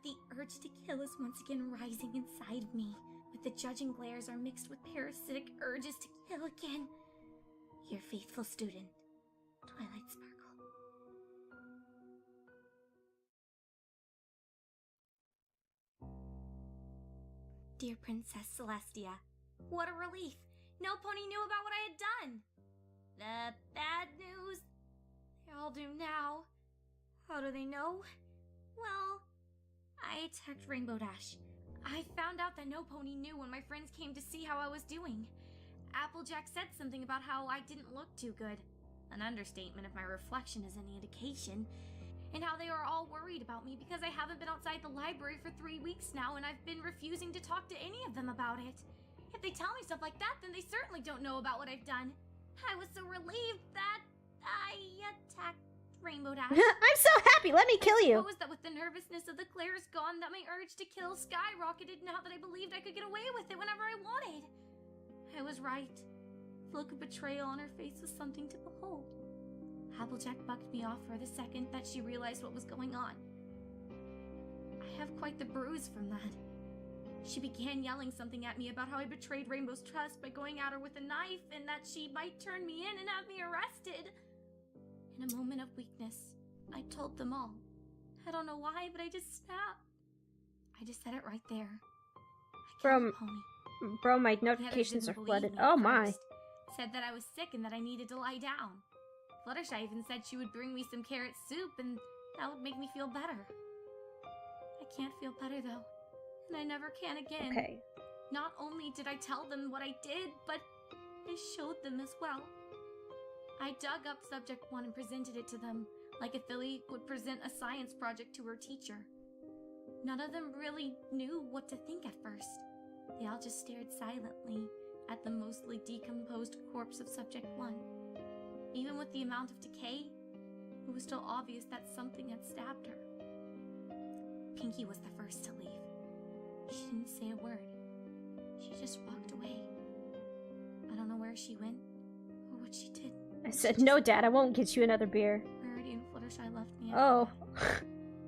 Speaker 2: the urge to kill is once again rising inside of me. With the judging glares are mixed with parasitic urges to kill again. Your faithful student, Twilight Sparkle. Dear Princess Celestia, what a relief! No pony knew about what I had done. The bad news, they're all doomed now. How do they know? Well, I attacked Rainbow Dash. I found out that no pony knew when my friends came to see how I was doing. Applejack said something about how I didn't look too good. An understatement if my reflection is any indication. And how they are all worried about me because I haven't been outside the library for 3 weeks now and I've been refusing to talk to any of them about it. If they tell me stuff like that, then they certainly don't know about what I've done. I was so relieved that I attacked Rainbow Dash.
Speaker 1: I'm so happy! Let me kill you!
Speaker 2: I suppose that with the nervousness of the Claire's gone, that my urge to kill skyrocketed now that I believed I could get away with it whenever I wanted. I was right. The look of betrayal on her face was something to behold. Applejack bucked me off for the second that she realized what was going on. I have quite the bruise from that. She began yelling something at me about how I betrayed Rainbow's trust by going at her with a knife and that she might turn me in and have me arrested. In a moment of weakness, I told them all. I don't know why, but I just snapped. I just said it right there. I killed a pony.
Speaker 1: Bro, my notifications are flooded. Oh my.
Speaker 2: Said that I was sick and that I needed to lie down. Fluttershy even said she would bring me some carrot soup and that would make me feel better. I can't feel better though, and I never can again.
Speaker 1: Okay.
Speaker 2: Not only did I tell them what I did, but I showed them as well. I dug up Subject 1 and presented it to them, like a filly would present a science project to her teacher. None of them really knew what to think at first. They all just stared silently at the mostly decomposed corpse of Subject 1. Even with the amount of decay, it was still obvious that something had stabbed her. Pinky was the first to leave. She didn't say a word. She just walked away. I don't know where she went or what she did.
Speaker 1: I said, no, Dad, I won't get you another beer.
Speaker 2: Rarity and Fluttershy left me.
Speaker 1: Oh.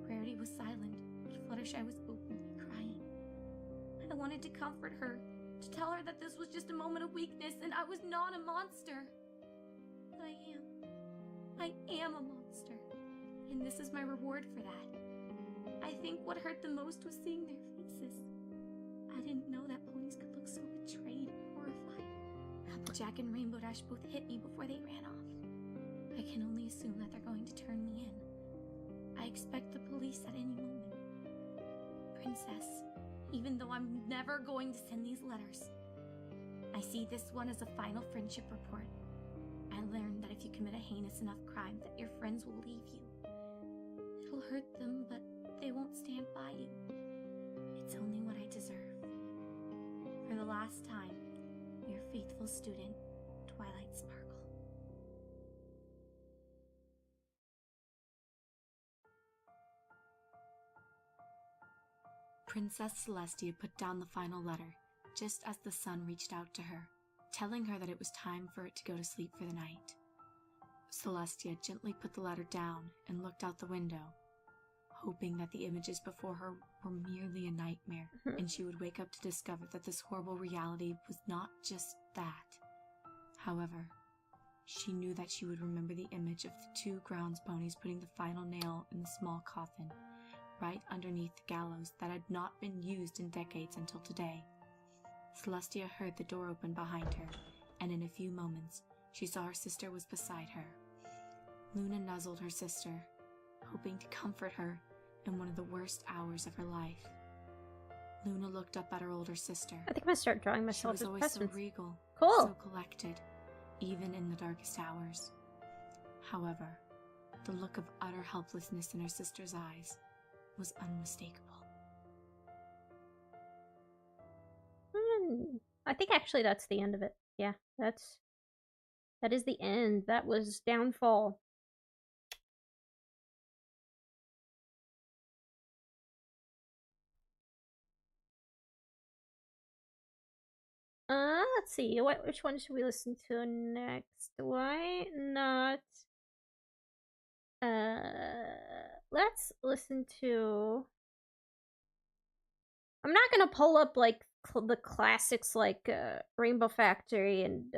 Speaker 2: Rarity was silent, but Fluttershy was openly crying. I wanted to comfort her, to tell her that this was just a moment of weakness and I was not a monster. But I am a monster, and this is my reward for that. I think what hurt the most was seeing their faces. I didn't know that ponies could look so betrayed and horrified. Applejack and Rainbow Dash both hit me before they ran off. I can only assume that they're going to turn me in. I expect the police at any moment. Princess, even though I'm never going to send these letters, I see this one as a final friendship report. I learned that if you commit a heinous enough crime that your friends will leave you. It'll hurt them, but they won't stand by you. It's only what I deserve. For the last time, your faithful student, Twilight Sparkle. Princess Celestia put down the final letter, just as the sun reached out to her, telling her that it was time for it to go to sleep for the night. Celestia gently put the letter down and looked out the window, hoping that the images before her were merely a nightmare, and she would wake up to discover that this horrible reality was not just that. However, she knew that she would remember the image of the 2 grounds ponies putting the final nail in the small coffin, right underneath the gallows that had not been used in decades until today. Celestia heard the door open behind her, and in a few moments, she saw her sister was beside her. Luna nuzzled her sister, hoping to comfort her in one of the worst hours of her life. Luna looked up at her older sister.
Speaker 1: I think I'm gonna start drawing myself
Speaker 2: as
Speaker 1: as
Speaker 2: always so
Speaker 1: presents.
Speaker 2: regal,
Speaker 1: Cool.
Speaker 2: so collected, even in the darkest hours. However, the look of utter helplessness in her sister's eyes was unmistakable.
Speaker 1: I think actually that's the end of it. Yeah, that is the end. That was Downfall. Let's see. Which one should we listen to next? Why not? Let's listen to. I'm not gonna pull up like the classics like Rainbow Factory and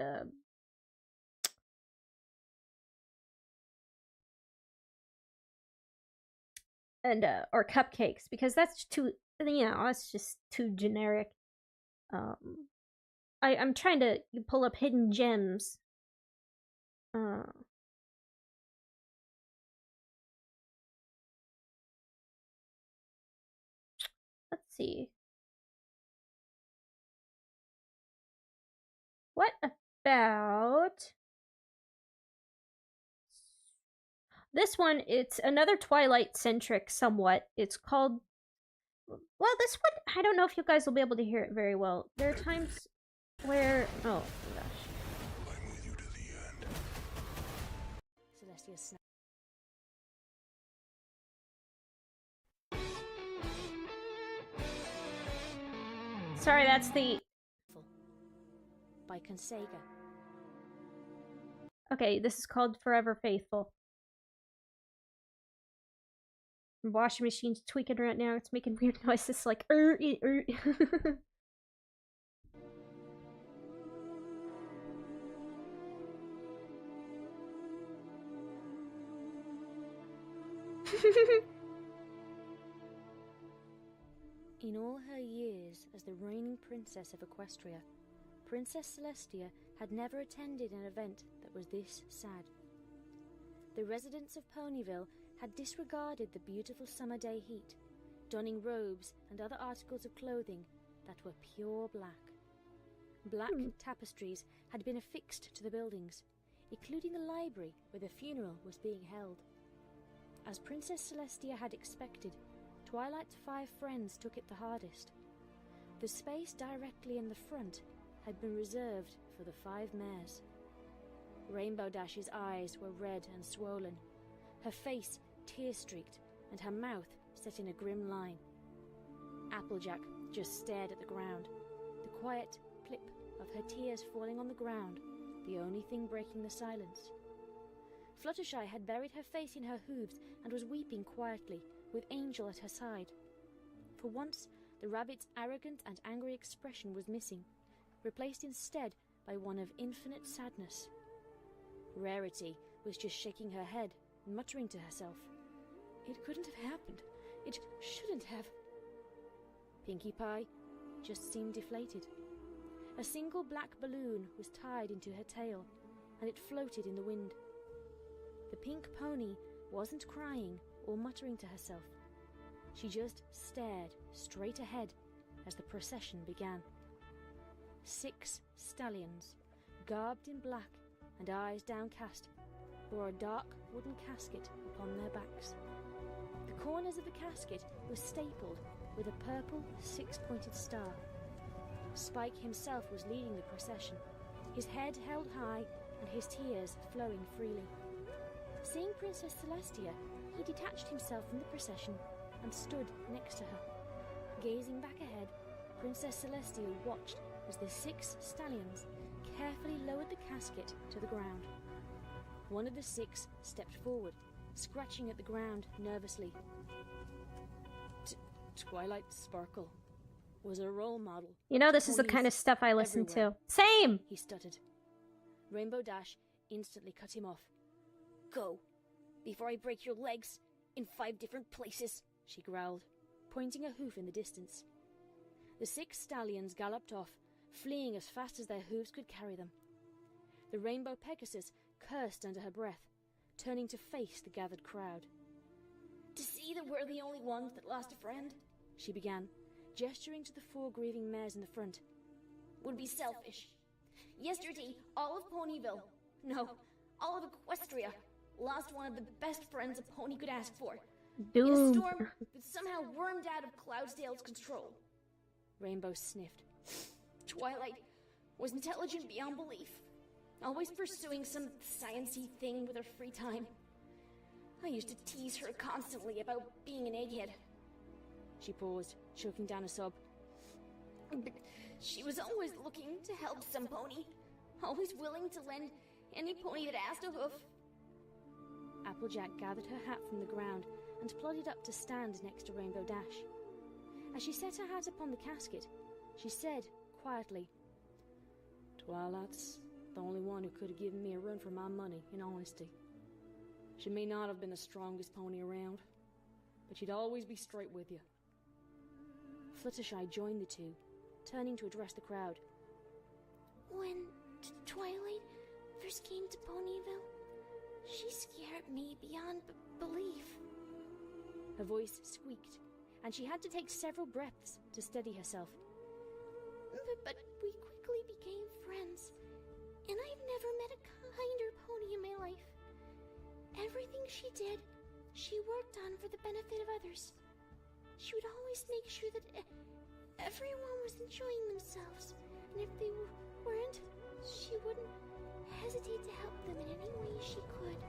Speaker 1: or Cupcakes because that's too, you know, that's just too generic. I'm trying to pull up hidden gems. Uh, let's see. What about this one? It's another Twilight centric somewhat. It's called, well, this one, I don't know if you guys will be able to hear it very well. There are times where, oh my gosh.
Speaker 5: I'm with you to the end.
Speaker 6: Celestia snapped.
Speaker 1: Sorry, that's the,
Speaker 6: By Consega.
Speaker 1: okay, this is called Forever Faithful. The washing machine's tweaking right now. It's making weird noises like
Speaker 6: In all her years as the reigning princess of Equestria, Princess Celestia had never attended an event that was this sad. The residents of Ponyville had disregarded the beautiful summer day heat, donning robes and other articles of clothing that were pure black. Black tapestries had been affixed to the buildings, including the library where the funeral was being held. As Princess Celestia had expected, Twilight's 5 friends took it the hardest. The space directly in the front had been reserved for the 5 mares. Rainbow Dash's eyes were red and swollen, her face tear-streaked, and her mouth set in a grim line. Applejack just stared at the ground, the quiet plip of her tears falling on the ground, the only thing breaking the silence. Fluttershy had buried her face in her hooves and was weeping quietly, with Angel at her side. For once, the rabbit's arrogant and angry expression was missing, replaced instead by one of infinite sadness. Rarity was just shaking her head and muttering to herself, "It couldn't have happened. It shouldn't have." Pinkie Pie just seemed deflated. A single black balloon was tied into her tail, and it floated in the wind. The pink pony wasn't crying or muttering to herself. She just stared straight ahead as the procession began. 6 stallions, garbed in black and eyes downcast, bore a dark wooden casket upon their backs. The corners of the casket were stapled with a purple 6-pointed star. Spike himself was leading the procession, his head held high and his tears flowing freely. Seeing Princess Celestia, he detached himself from the procession and stood next to her. Gazing back ahead, Princess Celestia watched as the 6 stallions carefully lowered the casket to the ground. One of the 6 stepped forward, scratching at the ground nervously. Twilight Sparkle was a role model.
Speaker 1: You know, this is the kind of stuff I listen to. Same!
Speaker 6: He stuttered. Rainbow Dash instantly cut him off. "Go, before I break your legs in 5 different places," she growled, pointing a hoof in the distance. The 6 stallions galloped off, fleeing as fast as their hooves could carry them. The Rainbow Pegasus cursed under her breath, turning to face the gathered crowd. "To see that we're the only ones that lost a friend," she began, gesturing to the 4 grieving mares in the front, "would be selfish. Yesterday, all of Ponyville, no, all of Equestria, lost one of the best friends a pony could ask for. In a storm that somehow wormed out of Cloudsdale's control." Rainbow sniffed. "Twilight was intelligent beyond belief, always pursuing some science-y thing with her free time. I used to tease her constantly about being an egghead." She paused, choking down a sob. "But she was always looking to help some pony, always willing to lend any pony that asked a hoof." Applejack gathered her hat from the ground and plodded up to stand next to Rainbow Dash. As she set her hat upon the casket, she said quietly, "Twilight's the only one who could have given me a run for my money, in honesty. She may not have been the strongest pony around, but she'd always be straight with you." Fluttershy joined the two, turning to address the crowd.
Speaker 7: When Twilight first came to Ponyville, she scared me beyond belief.
Speaker 6: Her voice squeaked, and she had to take several breaths to steady herself.
Speaker 7: But we quickly became friends, and I've never met a kinder pony in my life. Everything she did, she worked on for the benefit of others. She would always make sure that everyone was enjoying themselves, and if they weren't, she wouldn't hesitate to help them in any way she could.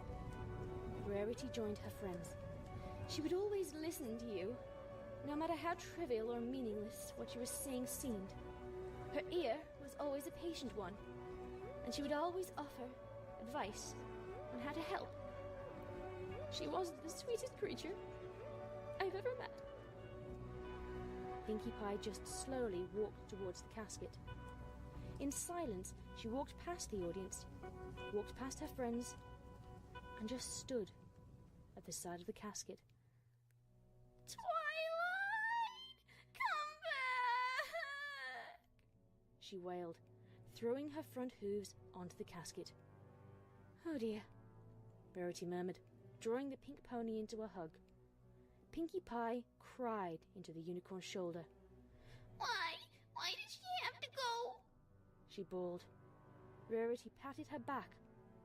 Speaker 6: Rarity joined her friends. She would always listen to you, no matter how trivial or meaningless what you were saying seemed. Her ear was always a patient one, and she would always offer advice on how to help. She was the sweetest creature I've ever met. Pinkie Pie just slowly walked towards the casket. In silence, she walked past the audience, walked past her friends, and just stood at the side of the casket.
Speaker 7: Twilight! Come back!
Speaker 6: She wailed, throwing her front hooves onto the casket. Oh dear, Rarity murmured, drawing the pink pony into a hug. Pinkie Pie cried into the unicorn's shoulder.
Speaker 7: Why? Why did she have to go?
Speaker 6: She bawled. Rarity patted her back,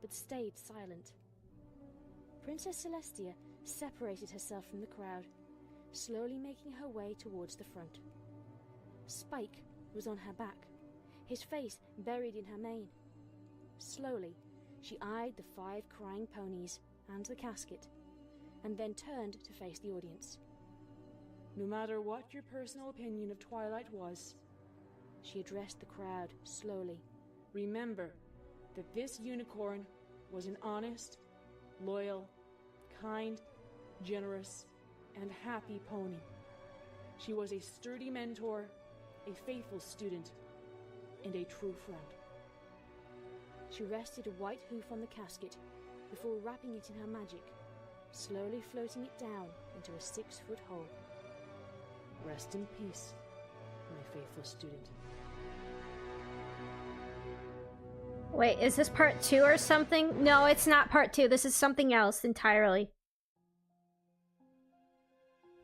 Speaker 6: but stayed silent. Princess Celestia separated herself from the crowd, slowly making her way towards the front. Spike was on her back, his face buried in her mane. Slowly, she eyed the 5 crying ponies and the casket, and then turned to face the audience.
Speaker 8: No matter what your personal opinion of Twilight was,
Speaker 6: she addressed the crowd slowly.
Speaker 8: Remember that this unicorn was an honest, loyal, kind, generous, and happy pony. She was a sturdy mentor, a faithful student, and a true friend.
Speaker 6: She rested a white hoof on the casket before wrapping it in her magic, slowly floating it down into a 6-foot hole.
Speaker 8: Rest in peace, my faithful student.
Speaker 1: Wait, is this part 2 or something? No, it's not part 2. This is something else entirely.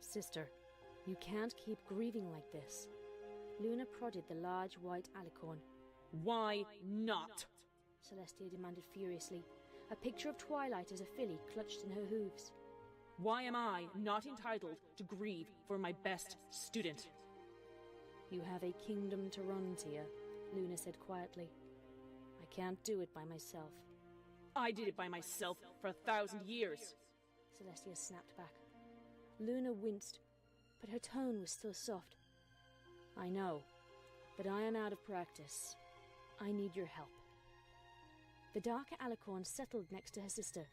Speaker 6: Sister, you can't keep grieving like this. Luna prodded the large white alicorn.
Speaker 8: Why not?
Speaker 6: Celestia demanded furiously, a picture of Twilight as a filly clutched in her hooves.
Speaker 8: Why am I not entitled to grieve for my best student?
Speaker 6: You have a kingdom to run, Tia, Luna said quietly. I can't do it by myself.
Speaker 8: I did it by myself for 1,000 years.
Speaker 6: Celestia snapped back. Luna winced, but her tone was still soft. I know, but I am out of practice. I need your help. The darker alicorn settled next to her sister.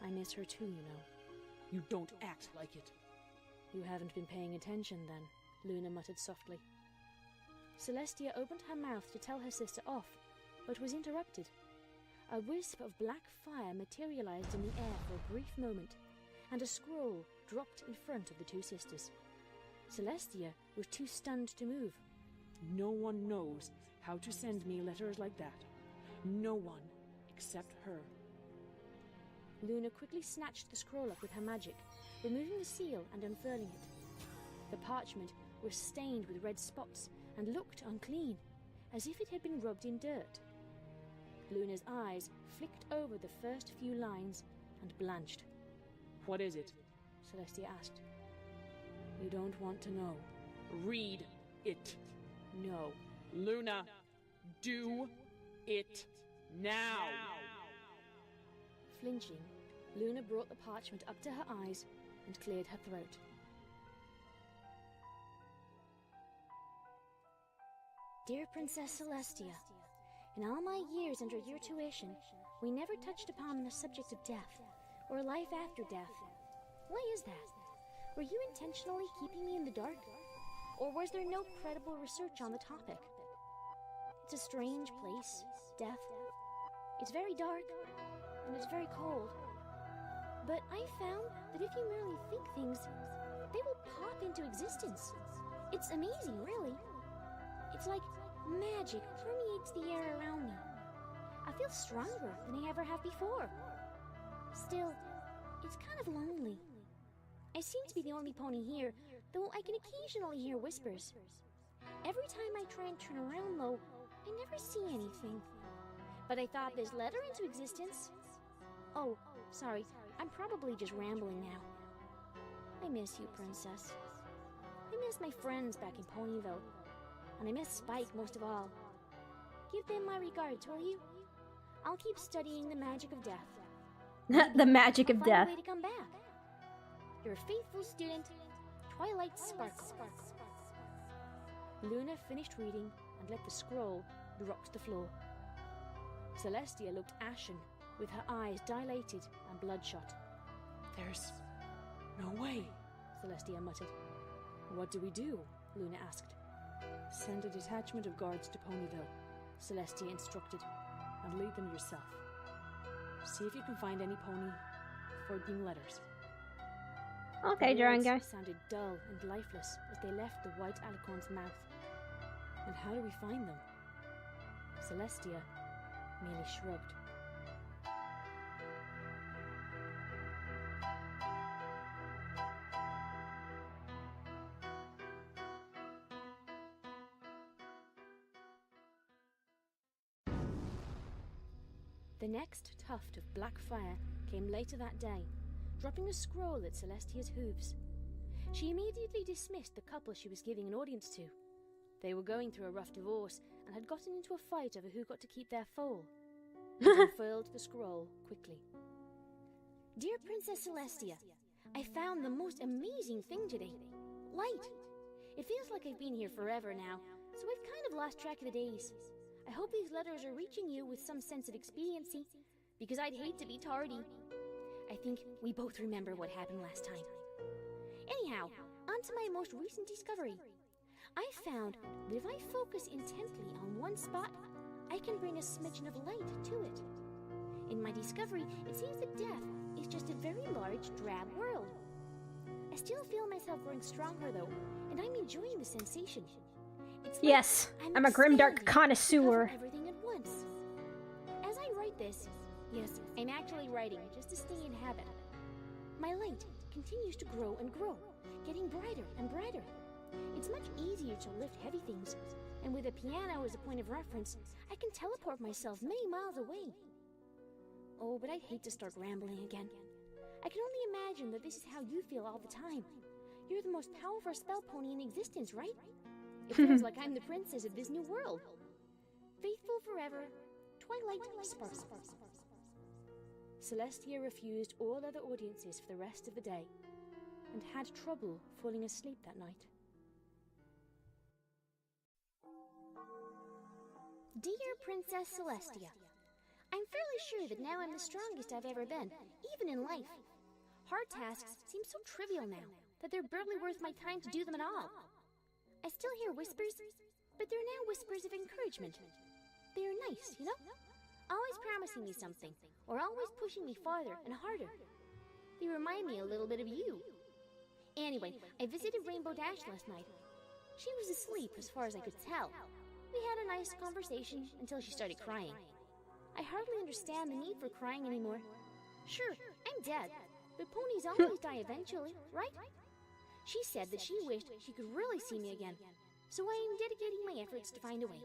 Speaker 6: I miss her too, you know.
Speaker 8: You don't act like it.
Speaker 6: You haven't been paying attention, then, Luna muttered softly. Celestia opened her mouth to tell her sister off, but was interrupted. A wisp of black fire materialized in the air for a brief moment, and a scroll dropped in front of the 2 sisters. Celestia was too stunned to move.
Speaker 8: No one knows how to send me letters like that. No one except her.
Speaker 6: Luna quickly snatched the scroll up with her magic, removing the seal and unfurling it. The parchment was stained with red spots and looked unclean, as if it had been rubbed in dirt. Luna's eyes flicked over the first few lines and blanched.
Speaker 8: What is it?
Speaker 6: Celestia asked. You don't want to know.
Speaker 8: Read it.
Speaker 6: No.
Speaker 8: Luna, do it now.
Speaker 6: Flinching, Luna brought the parchment up to her eyes and cleared her throat.
Speaker 7: Dear Princess Celestia, in all my years under your tuition, we never touched upon the subject of death, or life after death. Why is that? Were you intentionally keeping me in the dark? Or was there no credible research on the topic? It's a strange place, death. It's very dark, and it's very cold. But I found that if you merely think things, they will pop into existence. It's amazing, really. It's like magic permeates the air around me. I feel stronger than I ever have before. Still, it's kind of lonely. I seem to be the only pony here, though I can occasionally hear whispers. Every time I try and turn around, though, I never see anything. But I thought this led her into existence. Oh, sorry, I'm probably just rambling now. I miss you, Princess. I miss my friends back in Ponyville. And I miss Spike most of all. Give them my regards, will you? I'll keep studying the magic of death.
Speaker 1: The magic of
Speaker 7: Find
Speaker 1: death.
Speaker 7: a way to come back. Your faithful student, Twilight Sparkle. Luna finished reading and let the scroll drop to the floor. Celestia looked ashen, with her eyes dilated and bloodshot.
Speaker 8: There's no way,
Speaker 7: Celestia muttered.
Speaker 8: What do we do?
Speaker 7: Luna asked.
Speaker 8: Send a detachment of guards to Ponyville,
Speaker 7: Celestia instructed.
Speaker 8: and lead them yourself. See if you can find any pony forging letters.
Speaker 1: Okay,
Speaker 7: The
Speaker 1: drawing
Speaker 7: words
Speaker 1: guy.
Speaker 7: sounded dull and lifeless as they left the white alicorn's mouth.
Speaker 8: And how do we find them?
Speaker 7: Celestia merely shrugged. The next tuft of black fire came later that day, dropping a scroll at Celestia's hooves. She immediately dismissed the couple she was giving an audience to. They were going through a rough divorce and had gotten into a fight over who got to keep their foal. She unfurled the scroll quickly. Dear Princess Celestia, I found the most amazing thing today. Light. It feels like I've been here forever now, so I've kind of lost track of the days. I hope these letters are reaching you with some sense of expediency, because I'd hate to be tardy. I think we both remember what happened last time. Anyhow, on to my most recent discovery. I found that if I focus intently on one spot, I can bring a smidgen of light to it. In my discovery, it seems that death is just a very large, drab world. I still feel myself growing stronger, though, and I'm enjoying the sensation. It's like
Speaker 1: Yes, I'm a Grimdark
Speaker 7: expanding
Speaker 1: connoisseur.
Speaker 7: to cover everything at once. As I write this, yes, I'm actually writing just to stay in habit. My light continues to grow and grow, getting brighter and brighter. It's much easier to lift heavy things, and with a piano as a point of reference, I can teleport myself many miles away. Oh, but I'd hate to start rambling again. I can only imagine that this is how you feel all the time. You're the most powerful spell pony in existence, right? It feels like I'm the princess of this new world. Faithful forever, Twilight Sparkle. Celestia refused all other audiences for the rest of the day, and had trouble falling asleep that night. Dear Princess Celestia, I'm fairly sure that now I'm the strongest I've ever been, even in life. Hard tasks seem so trivial now that they're barely worth my time to do them at all. I still hear whispers, but they're now whispers of encouragement. They're nice, you know? Always promising me something, or always pushing me farther and harder. They remind me a little bit of you. Anyway, I visited Rainbow Dash last night. She was asleep as far as I could tell. We had a nice conversation until she started crying. I hardly understand the need for crying anymore. Sure, I'm dead, but ponies always die eventually, right? She said that she wished she could really see me again, so I am dedicating my efforts to find a way.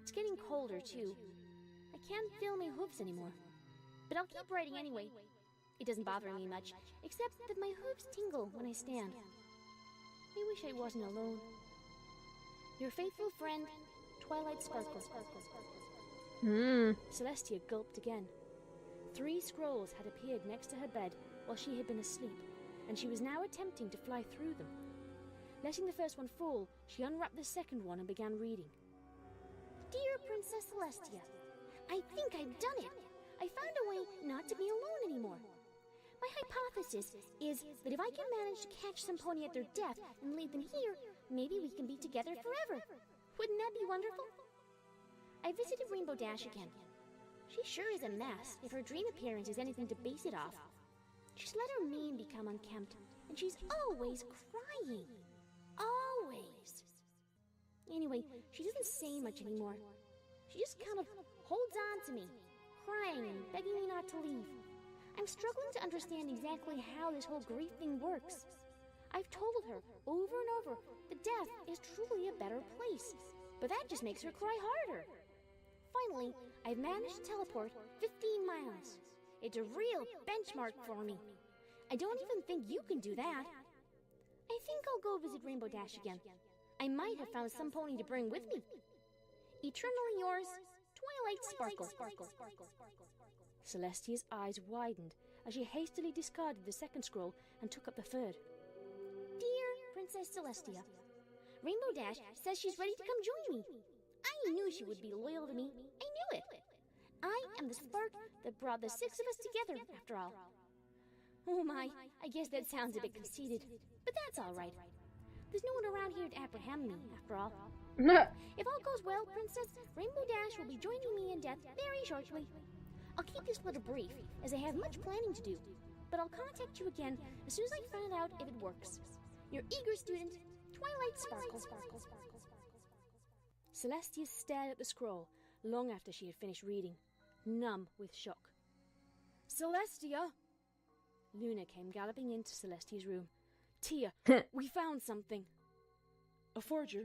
Speaker 7: It's getting colder, too. I can't feel my hooves anymore, but I'll keep writing anyway. It doesn't bother me much, except that my hooves tingle when I stand. I wish I wasn't alone. Your faithful friend, Twilight Sparkle. Celestia gulped again. 3 scrolls had appeared next to her bed while she had been asleep, and she was now attempting to fly through them. Letting the first one fall, she unwrapped the second one and began reading. Dear Princess Celestia, I think I've done it. I found a way not to be alone anymore. My hypothesis is that if I can manage to catch some pony at their death and lead them here, maybe we can be together forever. Wouldn't that be wonderful? I visited Rainbow Dash again. She sure is a mess if her dream appearance is anything to base it off. She's let her mane become unkempt, and she's always crying. Always. Anyway, Anyway, she doesn't say much anymore. She just kind of holds on to me, crying and begging me not to leave. I'm struggling to understand exactly how this whole grief thing works. I've told her over and over that death is truly a better place, but that just makes her cry harder. Finally, I've managed to teleport 15 miles. It's a real benchmark for me. I don't even think you can do that. I think I'll go visit Rainbow Dash again. I might have found some pony to bring with me. Eternally yours, Twilight Sparkle.
Speaker 6: Celestia's eyes widened as she hastily discarded the second scroll and took up the third.
Speaker 7: Dear Princess Celestia, Rainbow Dash says she's ready to come join me. I knew she would be loyal to me. I knew it. I am the spark that brought the six of us together, after all. Oh my, I guess that sounds a bit conceited, but that's all right. There's no one around here to apprehend me, after all. If all goes well, Princess, Rainbow Dash will be joining me in death very shortly. I'll keep this letter brief, as I have much planning to do, but I'll contact you again as soon as I find out if it works. Your eager student, Twilight Sparkle.
Speaker 6: Celestia stared at the scroll long after she had finished reading, numb with shock. Celestia! Luna came galloping into Celestia's room. Tia, we found something.
Speaker 8: A forger?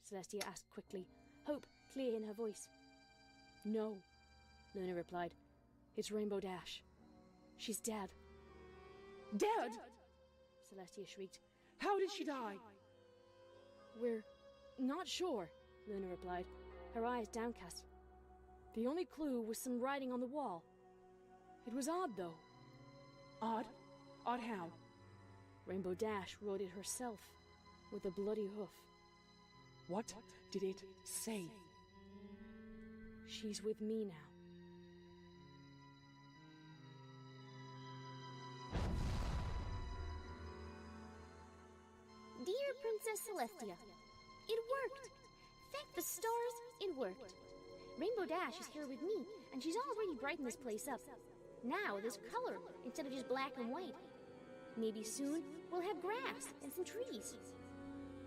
Speaker 6: Celestia asked quickly, hope clear in her voice. No, Luna replied. It's Rainbow Dash. She's dead.
Speaker 8: Dead?
Speaker 6: Celestia shrieked.
Speaker 8: How did she die?
Speaker 6: We're not sure, Luna replied, her eyes downcast. The only clue was some writing on the wall. It was odd, though.
Speaker 8: Odd? Odd how?
Speaker 6: Rainbow Dash wrote it herself, with a bloody hoof.
Speaker 8: What did it say?
Speaker 6: She's with me now.
Speaker 7: Dear Princess Celestia, it worked. Thank the stars, it worked. Rainbow Dash is here with me, and she's already brightened this place up. Now there's color instead of just black and white. Maybe soon we'll have grass and some trees.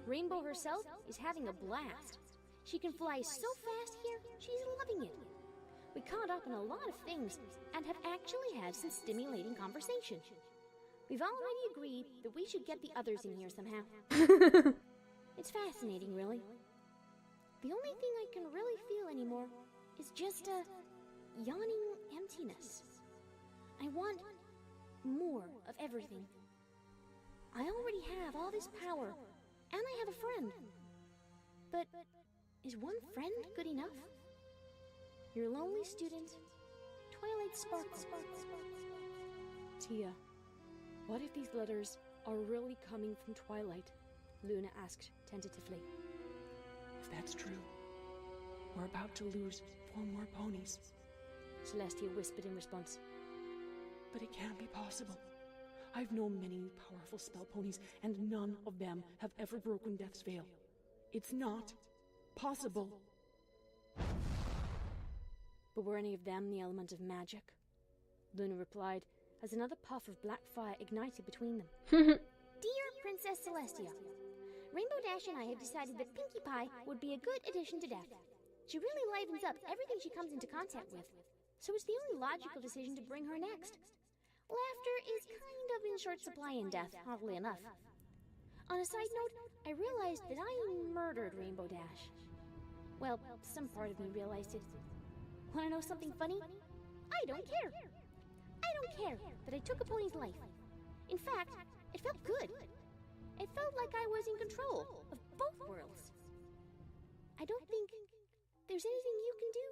Speaker 7: Rainbow herself is having a blast. She can fly so fast here, she's loving it. We caught up on a lot of things and have actually had some stimulating conversation. We've already agreed that we should get the others in here somehow. It's fascinating, really. The only thing I can really feel anymore is just a yawning emptiness. I want more of everything. I already have all this power, and I have a friend. But is one friend good enough? Your lonely student, Twilight Sparkle.
Speaker 6: Tia, what if these letters are really coming from Twilight? Luna asked tentatively.
Speaker 8: If that's true, we're about to lose 4 more ponies.
Speaker 6: Celestia whispered in response.
Speaker 8: But it can't be possible. I've known many powerful spell ponies, and none of them have ever broken Death's Veil. It's not possible.
Speaker 6: But were any of them the element of magic? Luna replied, as another puff of black fire ignited between them.
Speaker 7: Dear Princess Celestia, Rainbow Dash and I have decided that Pinkie Pie would be a good addition to Death. She really livens up everything she comes into contact with, so it's the only logical decision to bring her next. Laughter is kind of in short supply in Death, oddly enough. On a side note, I realized that I murdered Rainbow Dash. Well, some part of me realized it. Want to know something funny? I don't care. I don't care that I took a pony's life. In fact, it felt good. It felt like I was in control of both worlds. I don't think there's anything you can do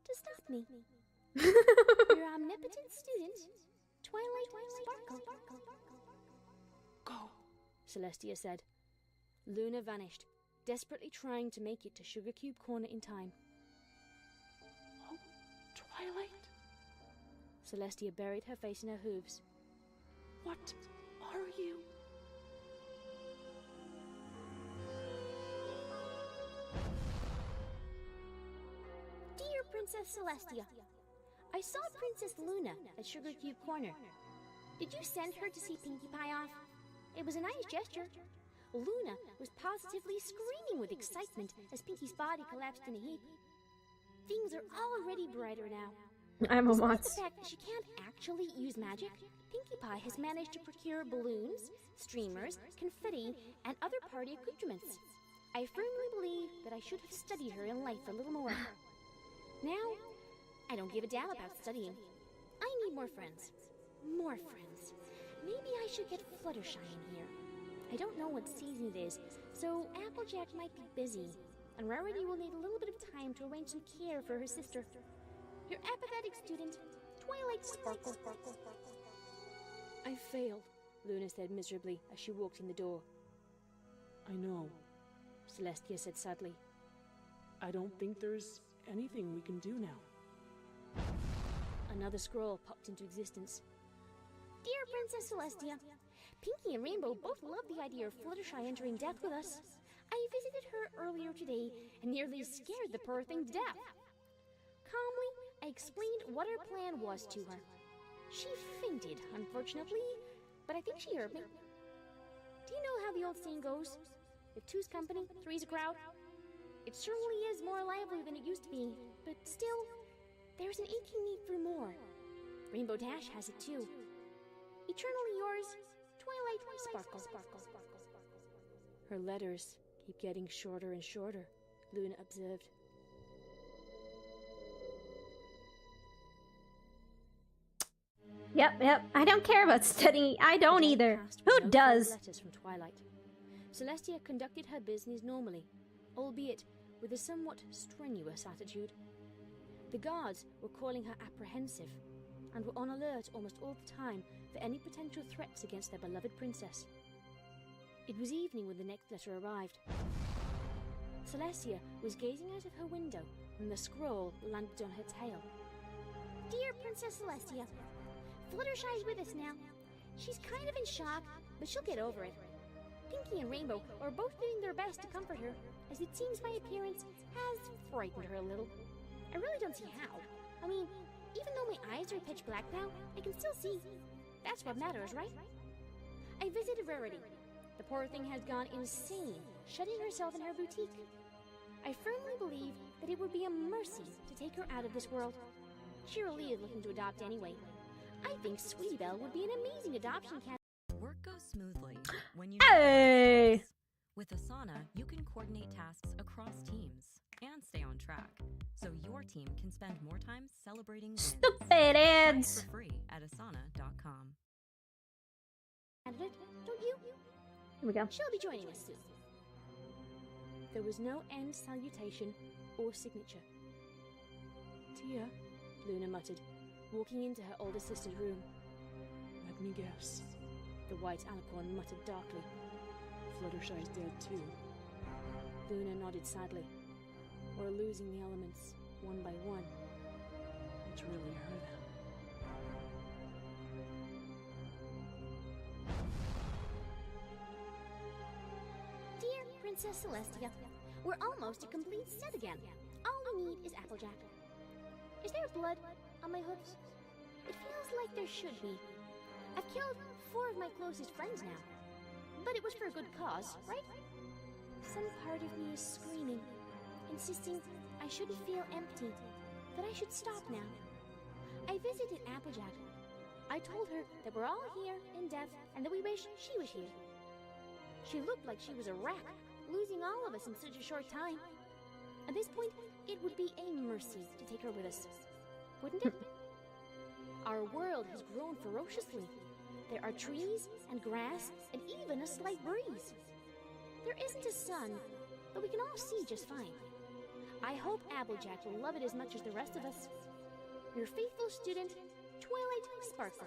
Speaker 7: to stop me. Your omnipotent student, Twilight Sparkle.
Speaker 8: Go,
Speaker 6: Celestia said. Luna vanished, desperately trying to make it to Sugar Cube Corner in time.
Speaker 8: Oh, Twilight?
Speaker 6: Celestia buried her face in her hooves.
Speaker 8: What are you?
Speaker 7: Dear Princess Celestia, I saw Princess Luna at Sugar Cube Corner. Did you send her to see Pinkie Pie off? It was a nice gesture. Luna was positively screaming with excitement as Pinky's body collapsed in a heap. Things are already brighter now.
Speaker 1: I'm a
Speaker 7: Despite
Speaker 1: monster.
Speaker 7: the fact that she can't actually use magic, Pinkie Pie has managed to procure balloons, streamers, confetti, and other party accoutrements. I firmly believe that I should have studied her in life a little more. Now, I don't give a damn about studying. I need more friends. More friends. Maybe I should get Fluttershy in here. I don't know what season it is, so Applejack might be busy, and Rarity will need a little bit of time to arrange some care for her sister. Your apathetic student, Twilight Sparkle.
Speaker 6: I failed, Luna said miserably as she walked in the door.
Speaker 8: I know.
Speaker 6: Celestia said sadly.
Speaker 8: I don't think there's anything we can do now.
Speaker 6: Another scroll popped into existence.
Speaker 7: Dear Princess Celestia, Pinkie and Rainbow both love the idea of Fluttershy entering death with us. I visited her earlier today and nearly scared the poor thing to death. Calmly, I explained what our plan was to her. She fainted, unfortunately, but I think she heard me. Do you know how the old saying goes? If two's company, three's a crowd? It certainly is more lively than it used to be, but still, there's an aching need for more. Rainbow Dash has it too. Eternally yours, Twilight Sparkle.
Speaker 6: Her letters keep getting shorter and shorter, Luna observed.
Speaker 1: Yep. I don't care about studying. I don't either. Who does?
Speaker 6: Letters from Twilight. Celestia conducted her business normally, albeit with a somewhat strenuous attitude. The guards were calling her apprehensive, and were on alert almost all the time for any potential threats against their beloved princess. It was evening when the next letter arrived. Celestia was gazing out of her window when the scroll landed on her tail.
Speaker 7: Dear Princess Celestia, Fluttershy's with us now. She's kind of in shock, but she'll get over it. Pinkie and Rainbow are both doing their best to comfort her, as it seems my appearance has frightened her a little. I really don't see how. I mean, even though my eyes are pitch black now, I can still see. That's what matters, right? I visited Rarity. The poor thing has gone insane, shutting herself in her boutique. I firmly believe that it would be a mercy to take her out of this world. She really is looking to adopt anyway. I think Sweetie Belle would be an amazing adoption candidate.
Speaker 9: Work goes smoothly when you
Speaker 1: Hey!
Speaker 9: With Asana, you can coordinate tasks across teams and stay on track, so your team can spend more time celebrating wins.
Speaker 1: Stupid
Speaker 9: Try it
Speaker 1: ads.
Speaker 9: for free at asana.com.
Speaker 7: Don't you?
Speaker 1: Here we go.
Speaker 7: She'll be joining us soon.
Speaker 6: There was no end salutation or signature.
Speaker 8: Tia,
Speaker 6: Luna muttered, walking into her older sister's room.
Speaker 8: let me guess.
Speaker 6: The white alicorn muttered darkly.
Speaker 8: Fluttershy's dead too.
Speaker 6: Luna nodded sadly. We're losing the elements, one by one.
Speaker 8: It's really her then.
Speaker 7: Dear Princess Celestia, we're almost a complete set again. All we need is Applejack. Is there blood on my hooves? It feels like there should be. I've killed 4 of my closest friends now. But it was for a good cause, right? Some part of me is screaming, insisting I shouldn't feel empty, that I should stop now. I visited Applejack. I told her that we're all here in death and that we wish she was here. She looked like she was a wreck, losing all of us in such a short time. At this point, it would be a mercy to take her with us, wouldn't it? Our world has grown ferociously. There are trees and grass and even a slight breeze. There isn't a sun, but we can all see just fine. I hope Applejack will love it as much as the rest of us. Your faithful student, Twilight Sparkle.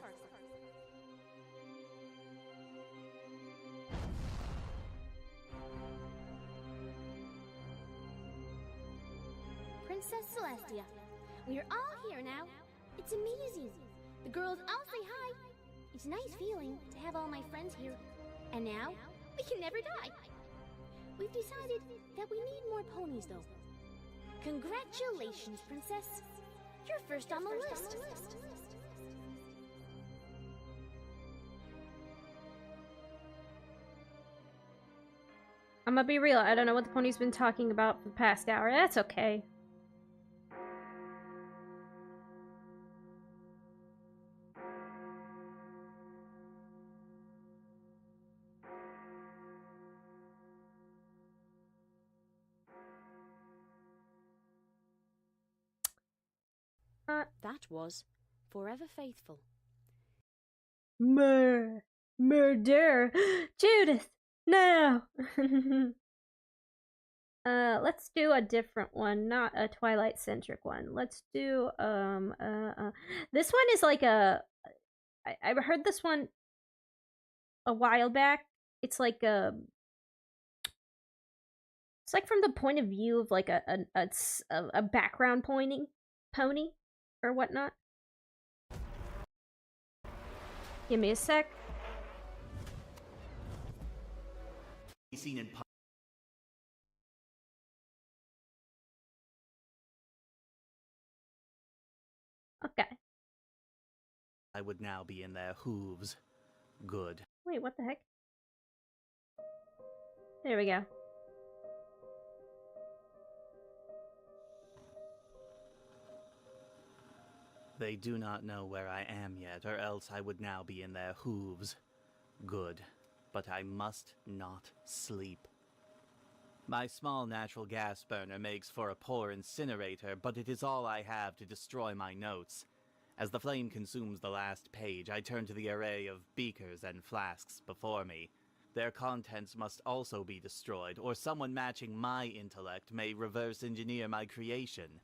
Speaker 7: Princess Celestia, we are all here now. It's amazing. The girls all say hi. It's a nice feeling to have all my friends here. And now, we can never die. We've decided that we need more ponies, though. Congratulations, Princess. You're first on the list.
Speaker 1: I'm gonna be real. I don't know what the pony's been talking about for the past hour. That's okay.
Speaker 6: That was Forever Faithful.
Speaker 1: Murder. Judith, no. Let's do a different one, not a Twilight centric one. Let's do this one is like I heard this one a while back. It's like it's like from the point of view of like a background pointing pony or whatnot. Give me a sec.
Speaker 10: Seen in
Speaker 1: Okay.
Speaker 10: I would now be in their hooves. Good.
Speaker 1: Wait, what the heck? There we go.
Speaker 10: They do not know where I am yet, or else I would now be in their hooves. Good. But I must not sleep. My small natural gas burner makes for a poor incinerator, but it is all I have to destroy my notes. As the flame consumes the last page, I turn to the array of beakers and flasks before me. Their contents must also be destroyed, or someone matching my intellect may reverse engineer my creation.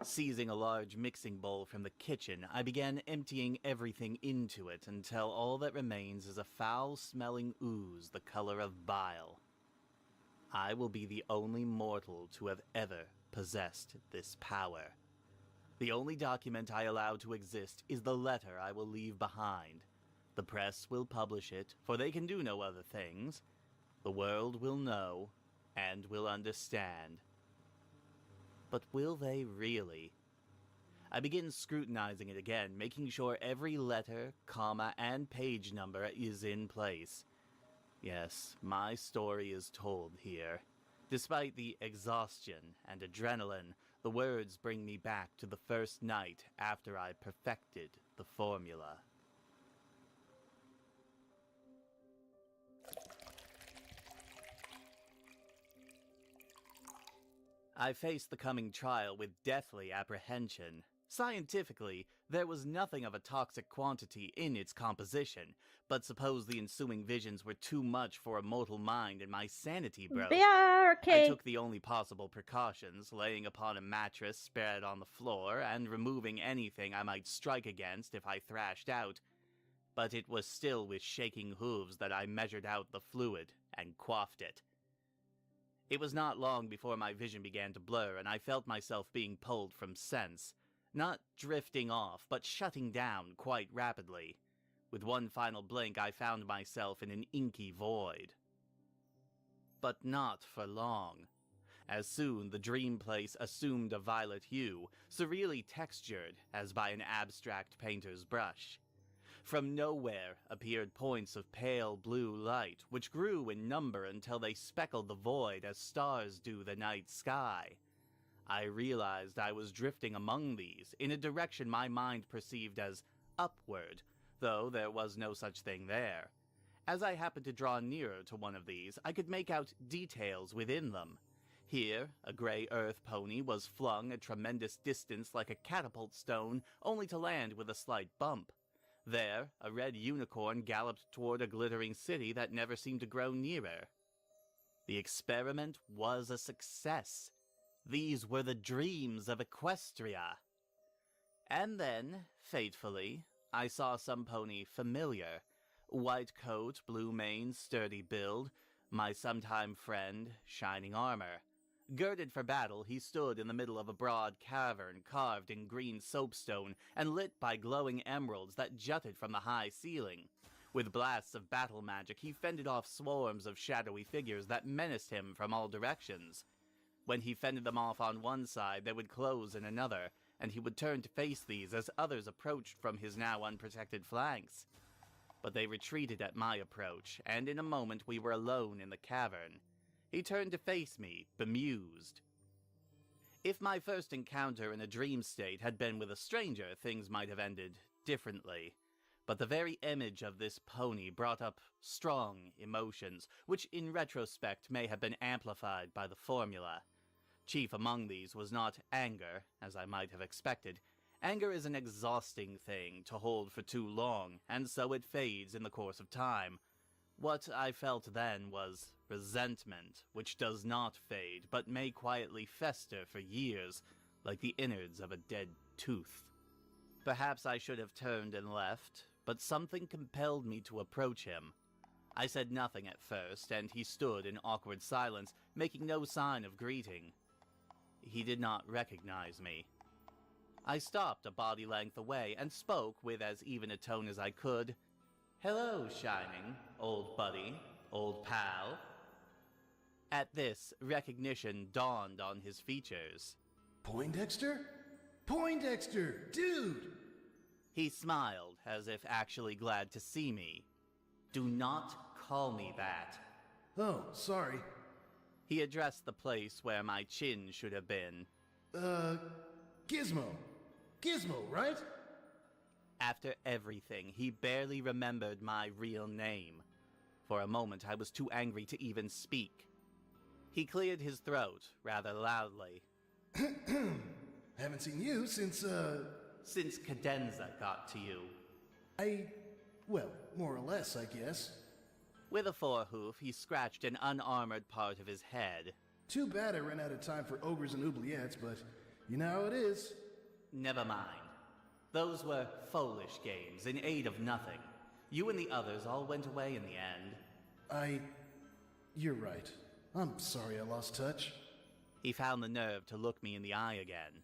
Speaker 10: Seizing a large mixing bowl from the kitchen, I began emptying everything into it until all that remains is a foul-smelling ooze the color of bile. I will be the only mortal to have ever possessed this power. The only document I allow to exist is the letter I will leave behind. The press will publish it, for they can do no other things. The world will know, and will understand. But will they really? I begin scrutinizing it again, making sure every letter, comma, and page number is in place. Yes, my story is told here. Despite the exhaustion and adrenaline, the words bring me back to the first night after I perfected the formula. I faced the coming trial with deathly apprehension. Scientifically, there was nothing of a toxic quantity in its composition, but suppose the ensuing visions were too much for a mortal mind and my sanity broke.
Speaker 1: Okay.
Speaker 10: I took the only possible precautions, laying upon a mattress spread on the floor and removing anything I might strike against if I thrashed out. But it was still with shaking hooves that I measured out the fluid and quaffed it. It was not long before my vision began to blur and I felt myself being pulled from sense. Not drifting off, but shutting down quite rapidly. With one final blink, I found myself in an inky void. But not for long. As soon, the dream place assumed a violet hue, surreally textured as by an abstract painter's brush. From nowhere appeared points of pale blue light, which grew in number until they speckled the void as stars do the night sky. I realized I was drifting among these, in a direction my mind perceived as upward, though there was no such thing there. As I happened to draw nearer to one of these, I could make out details within them. Here, a gray earth pony was flung a tremendous distance like a catapult stone, only to land with a slight bump. There, a red unicorn galloped toward a glittering city that never seemed to grow nearer. The experiment was a success. These were the dreams of Equestria. And then, fatefully, I saw some pony familiar. White coat, blue mane, sturdy build, my sometime friend, shining armor. Girded for battle, he stood in the middle of a broad cavern carved in green soapstone and lit by glowing emeralds that jutted from the high ceiling. With blasts of battle magic, he fended off swarms of shadowy figures that menaced him from all directions. When he fended them off on one side, they would close in another, and he would turn to face these as others approached from his now unprotected flanks. But they retreated at my approach, and in a moment we were alone in the cavern. He turned to face me, bemused. If my first encounter in a dream state had been with a stranger, things might have ended differently. But the very image of this pony brought up strong emotions, which in retrospect may have been amplified by the formula. Chief among these was not anger, as I might have expected. Anger is an exhausting thing to hold for too long, and so it fades in the course of time. What I felt then was resentment, which does not fade, but may quietly fester for years, like the innards of a dead tooth. Perhaps I should have turned and left, but something compelled me to approach him. I said nothing at first, and he stood in awkward silence, making no sign of greeting. He did not recognize me. I stopped a body length away and spoke with as even a tone as I could. "Hello, Shining, old buddy, old pal." At this, recognition dawned on his features.
Speaker 11: Poindexter? Poindexter, dude!
Speaker 10: He smiled, as if actually glad to see me. "Do not call me that."
Speaker 11: Oh, sorry.
Speaker 10: He addressed the place where my chin should have been.
Speaker 11: Gizmo. Gizmo, right?
Speaker 10: After everything, he barely remembered my real name. For a moment, I was too angry to even speak. He cleared his throat rather loudly.
Speaker 11: Haven't seen you since,
Speaker 10: Since Cadenza got to you.
Speaker 11: Well, more or less, I guess.
Speaker 10: With a forehoof, he scratched an unarmored part of his head.
Speaker 11: Too bad I ran out of time for ogres and oubliettes, but you know how it is.
Speaker 10: Never mind. Those were foolish games in aid of nothing. You and the others all went away in the end.
Speaker 11: You're right. I'm sorry I lost touch.
Speaker 10: He found the nerve to look me in the eye again.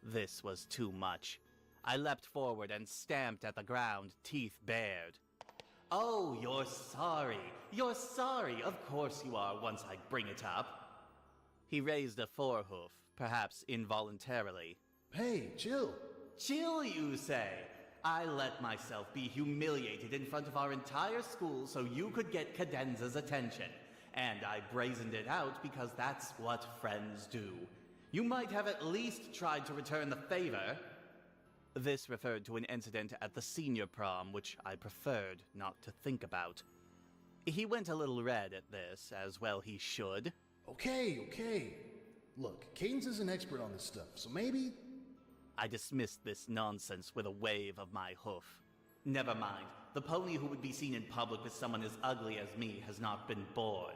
Speaker 10: This was too much. I leapt forward and stamped at the ground, teeth bared. "Oh, you're sorry. You're sorry. Of course you are, once I bring it up." He raised a forehoof, perhaps involuntarily.
Speaker 11: Hey, chill.
Speaker 10: Chill, you say? I let myself be humiliated in front of our entire school so you could get Cadenza's attention. And I brazened it out because that's what friends do. You might have at least tried to return the favor. This referred to an incident at the senior prom, which I preferred not to think about. He went a little red at this, as well he should.
Speaker 11: Okay. Look, Cadence is an expert on this stuff, so maybe...
Speaker 10: I dismissed this nonsense with a wave of my hoof. Never mind. The pony who would be seen in public with someone as ugly as me has not been born.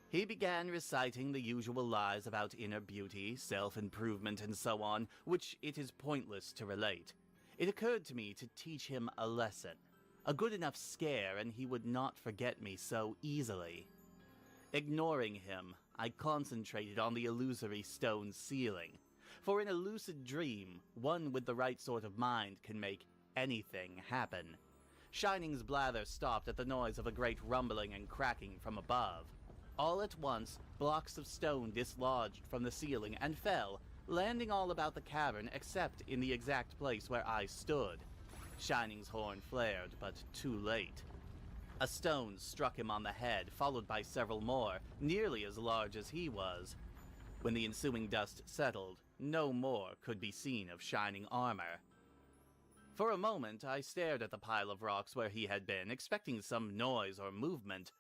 Speaker 10: He began reciting the usual lies about inner beauty, self-improvement, and so on, which it is pointless to relate. It occurred to me to teach him a lesson. A good enough scare, and he would not forget me so easily. Ignoring him, I concentrated on the illusory stone ceiling. For in a lucid dream, one with the right sort of mind can make anything happen. Shining's blather stopped at the noise of a great rumbling and cracking from above. All at once, blocks of stone dislodged from the ceiling and fell, landing all about the cavern except in the exact place where I stood. Shining's horn flared, but too late. A stone struck him on the head, followed by several more, nearly as large as he was. When the ensuing dust settled, no more could be seen of Shining armor. For a moment, I stared at the pile of rocks where he had been, expecting some noise or movement,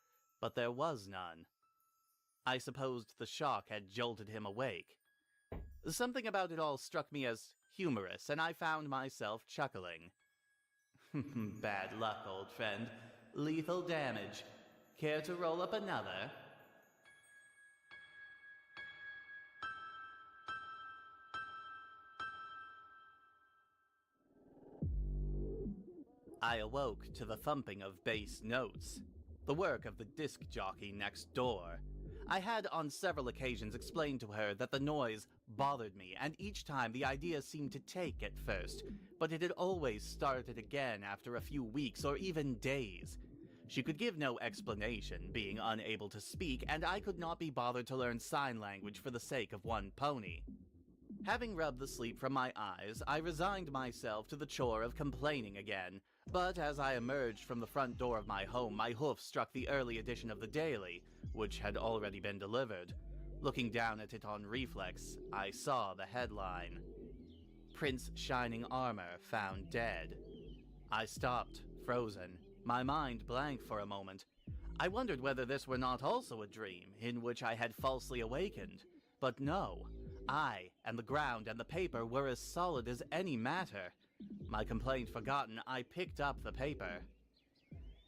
Speaker 10: but there was none. I supposed the shock had jolted him awake. Something about it all struck me as humorous, and I found myself chuckling. Bad luck, old friend. Lethal damage. Care to roll up another? I awoke to the thumping of bass notes, the work of the disc jockey next door. I had on several occasions explained to her that the noise bothered me, and each time the idea seemed to take at first, but it had always started again after a few weeks or even days. She could give no explanation, being unable to speak, and I could not be bothered to learn sign language for the sake of one pony. Having rubbed the sleep from my eyes, I resigned myself to the chore of complaining again, but as I emerged from the front door of my home, my hoof struck the early edition of the Daily, which had already been delivered. Looking down at it on reflex, I saw the headline. Prince Shining Armor Found Dead. I stopped, frozen, my mind blank for a moment. I wondered whether this were not also a dream, in which I had falsely awakened. But no, I and the ground and the paper were as solid as any matter. My complaint forgotten, I picked up the paper.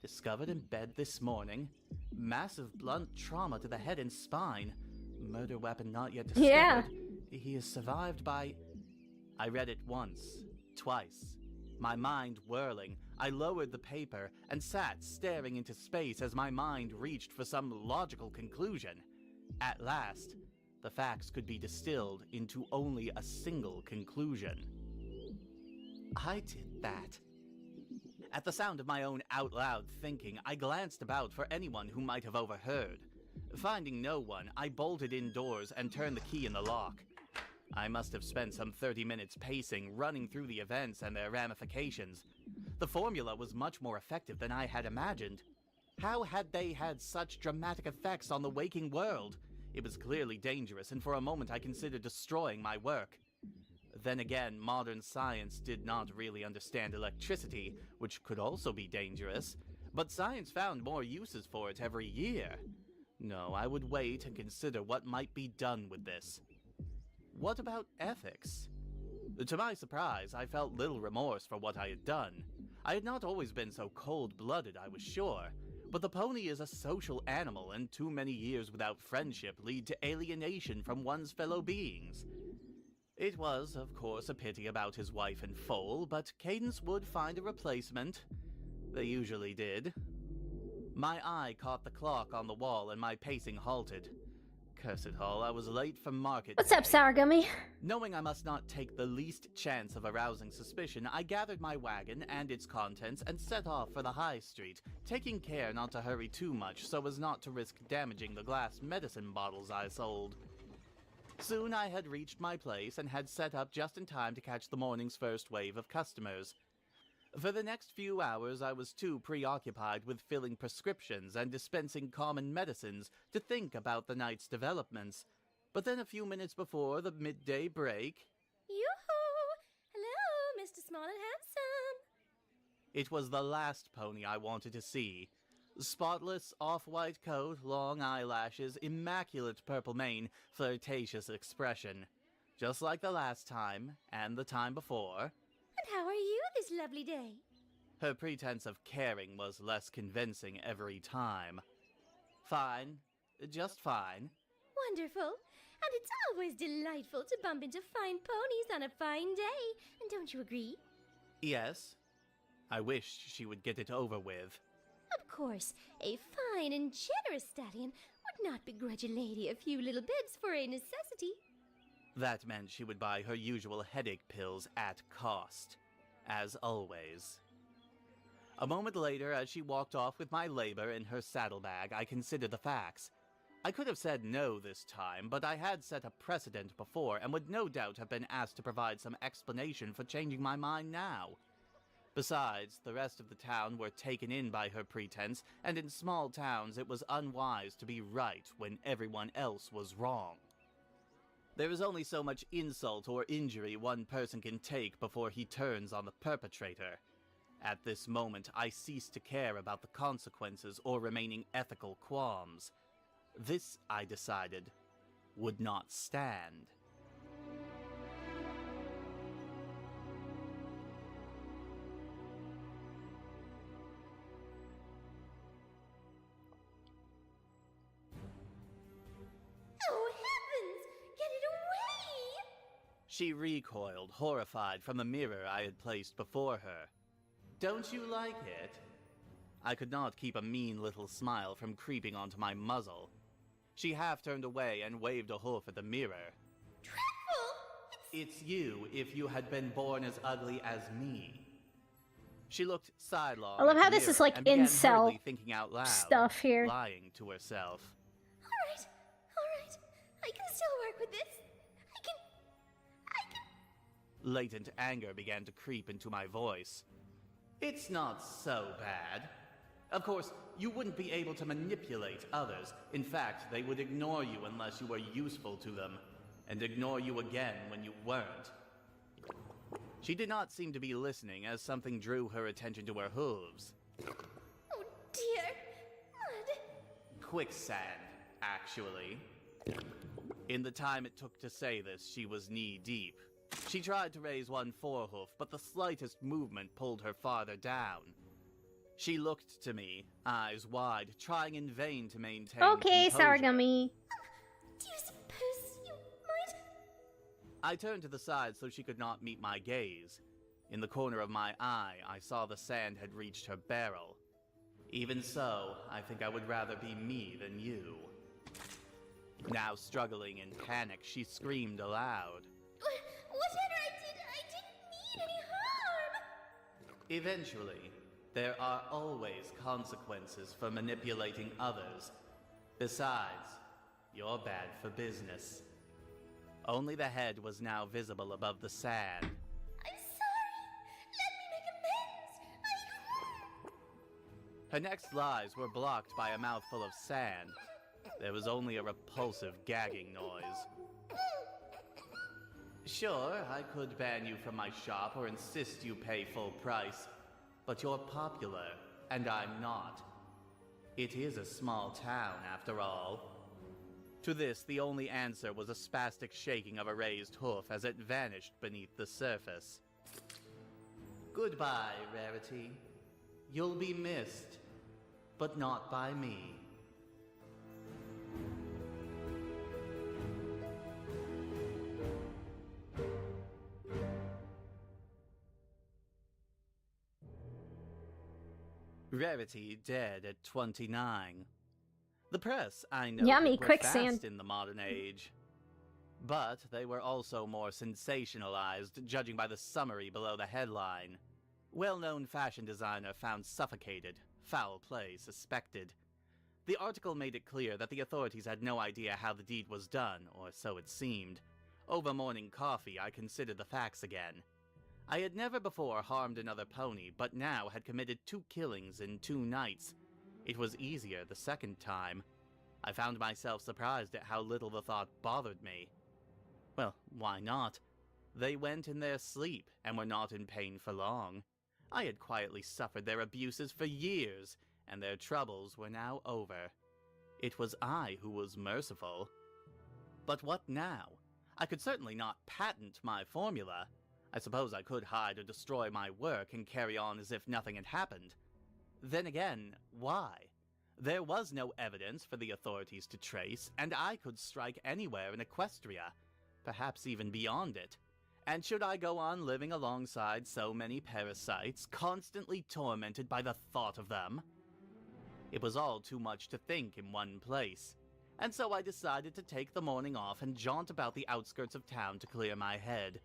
Speaker 10: Discovered in bed this morning. Massive blunt trauma to the head and spine. Murder weapon not yet discovered.
Speaker 1: Yeah.
Speaker 10: He is survived by... I read it once, twice. My mind whirling, I lowered the paper and sat staring into space as my mind reached for some logical conclusion. At last, the facts could be distilled into only a single conclusion. I did that. At the sound of my own out-loud thinking, I glanced about for anyone who might have overheard. Finding no one, I bolted indoors and turned the key in the lock. I must have spent some 30 minutes pacing, running through the events and their ramifications. The formula was much more effective than I had imagined. How had they had such dramatic effects on the waking world? It was clearly dangerous, and for a moment I considered destroying my work. Then again, modern science did not really understand electricity, which could also be dangerous, but science found more uses for it every year. No, I would wait and consider what might be done with this. What about ethics? To my surprise, I felt little remorse for what I had done. I had not always been so cold-blooded, I was sure, but the pony is a social animal, and too many years without friendship lead to alienation from one's fellow beings. It was, of course, a pity about his wife and foal, but Cadence would find a replacement. They usually did. My eye caught the clock on the wall and my pacing halted. Curse it all, I was late for market
Speaker 1: What's
Speaker 10: day.
Speaker 1: up, Sour Gummy?
Speaker 10: Knowing I must not take the least chance of arousing suspicion, I gathered my wagon and its contents and set off for the high street, taking care not to hurry too much so as not to risk damaging the glass medicine bottles I sold. Soon I had reached my place and had set up just in time to catch the morning's first wave of customers. For the next few hours I was too preoccupied with filling prescriptions and dispensing common medicines to think about the night's developments. But then a few minutes before the midday break...
Speaker 7: Yoo-hoo! Hello, Mr. Small and Handsome!
Speaker 10: It was the last pony I wanted to see. Spotless off-white coat, long eyelashes, immaculate purple mane, flirtatious expression. Just like the last time, and the time before.
Speaker 7: And how are you this lovely day?
Speaker 10: Her pretense of caring was less convincing every time. Fine. Just fine.
Speaker 7: Wonderful. And it's always delightful to bump into fine ponies on a fine day. And don't you agree?
Speaker 10: Yes. I wished she would get it over with.
Speaker 7: Of course, a fine and generous stallion would not begrudge a lady a few little bits for a necessity.
Speaker 10: That meant she would buy her usual headache pills at cost. As always. A moment later, as she walked off with my labor in her saddlebag, I considered the facts. I could have said no this time, but I had set a precedent before and would no doubt have been asked to provide some explanation for changing my mind now. Besides, the rest of the town were taken in by her pretense, and in small towns it was unwise to be right when everyone else was wrong. There is only so much insult or injury one person can take before he turns on the perpetrator. At this moment, I ceased to care about the consequences or remaining ethical qualms. This, I decided, would not stand.
Speaker 7: Oh, heavens! Get it away!
Speaker 10: She recoiled, horrified, from the mirror I had placed before her. Don't you like it? I could not keep a mean little smile from creeping onto my muzzle. She half turned away and waved a hoof at the mirror.
Speaker 7: Dreadful!
Speaker 10: It's you if you had been born as ugly as me. She looked sidelong.
Speaker 1: I love
Speaker 10: at
Speaker 1: how
Speaker 10: the
Speaker 1: this is
Speaker 10: mirror
Speaker 1: like
Speaker 10: and began
Speaker 1: incel
Speaker 10: hurriedly thinking out loud,
Speaker 1: stuff here.
Speaker 10: lying to herself.
Speaker 7: All right. I can still work with this. I can...
Speaker 10: Latent anger began to creep into my voice. It's not so bad. Of course, you wouldn't be able to manipulate others. In fact, they would ignore you unless you were useful to them, and ignore you again when you weren't. She did not seem to be listening as something drew her attention to her hooves.
Speaker 2: Oh dear, mud.
Speaker 10: Quicksand, actually. In the time it took to say this, she was knee-deep. She tried to raise one forehoof, but the slightest movement pulled her farther down. She looked to me, eyes wide, trying in vain to maintain
Speaker 1: Okay,
Speaker 10: composure.
Speaker 1: Saragami.
Speaker 2: Do you suppose you might?
Speaker 10: I turned to the side so she could not meet my gaze. In the corner of my eye, I saw the sand had reached her barrel. Even so, I think I would rather be me than you. Now struggling in panic, she screamed aloud.
Speaker 2: Whatever I didn't mean any harm!
Speaker 10: Eventually, there are always consequences for manipulating others. Besides, you're bad for business. Only the head was now visible above the sand.
Speaker 2: I'm sorry! Let me make amends!
Speaker 10: Her next lies were blocked by a mouthful of sand. There was only a repulsive gagging noise. Sure, I could ban you from my shop or insist you pay full price, but you're popular, and I'm not. It is a small town, after all. To this, the only answer was a spastic shaking of a raised hoof as it vanished beneath the surface. Goodbye, Rarity. You'll be missed, but not by me. Rarity dead at 29. The press, I know,
Speaker 1: Yummy,
Speaker 10: were
Speaker 1: quicksand.
Speaker 10: fast in the modern age. But they were also more sensationalized, judging by the summary below the headline. Well-known fashion designer found suffocated, foul play suspected. The article made it clear that the authorities had no idea how the deed was done, or so it seemed. Over morning coffee, I considered the facts again. I had never before harmed another pony, but now had committed 2 killings in 2 nights. It was easier the second time. I found myself surprised at how little the thought bothered me. Well, why not? They went in their sleep and were not in pain for long. I had quietly suffered their abuses for years, and their troubles were now over. It was I who was merciful. But what now? I could certainly not patent my formula. I suppose I could hide or destroy my work and carry on as if nothing had happened. Then again, why? There was no evidence for the authorities to trace, and I could strike anywhere in Equestria, perhaps even beyond it. And should I go on living alongside so many parasites, constantly tormented by the thought of them? It was all too much to think in one place, and so I decided to take the morning off and jaunt about the outskirts of town to clear my head.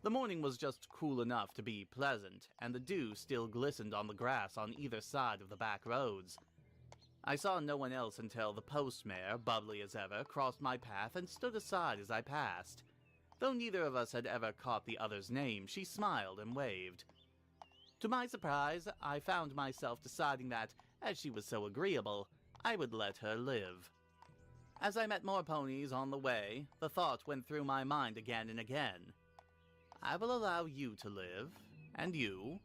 Speaker 10: The morning was just cool enough to be pleasant, and the dew still glistened on the grass on either side of the back roads. I saw no one else until the postmare, bubbly as ever, crossed my path and stood aside as I passed. Though neither of us had ever caught the other's name, she smiled and waved. To my surprise, I found myself deciding that, as she was so agreeable, I would let her live. As I met more ponies on the way, the thought went through my mind again and again. I will allow you to live, and you,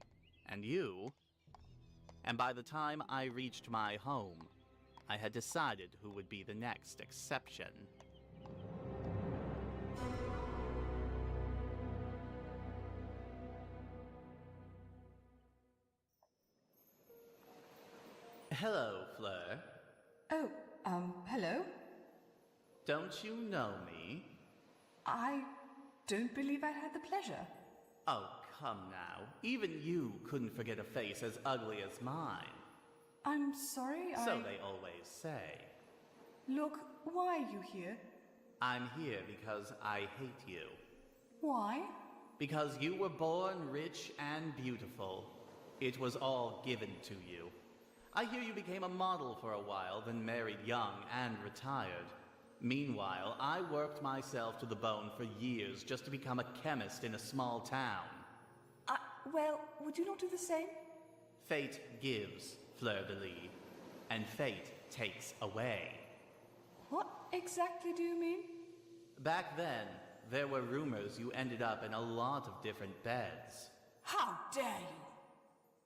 Speaker 10: and you. And by the time I reached my home, I had decided who would be the next exception. Hello, Fleur.
Speaker 12: Oh, hello?
Speaker 10: Don't you know me?
Speaker 12: I don't believe I had the pleasure.
Speaker 10: Oh, come now. Even you couldn't forget a face as ugly as mine.
Speaker 12: I'm sorry,
Speaker 10: So they always say.
Speaker 12: Look, why are you here?
Speaker 10: I'm here because I hate you.
Speaker 12: Why?
Speaker 10: Because you were born rich and beautiful. It was all given to you. I hear you became a model for a while, then married young and retired. Meanwhile, I worked myself to the bone for years just to become a chemist in a small town.
Speaker 12: Well, would you not do the same?
Speaker 10: Fate gives, fleur-de-lis, and fate takes away.
Speaker 12: What exactly do you mean?
Speaker 10: Back then, there were rumors you ended up in a lot of different beds.
Speaker 12: How dare you!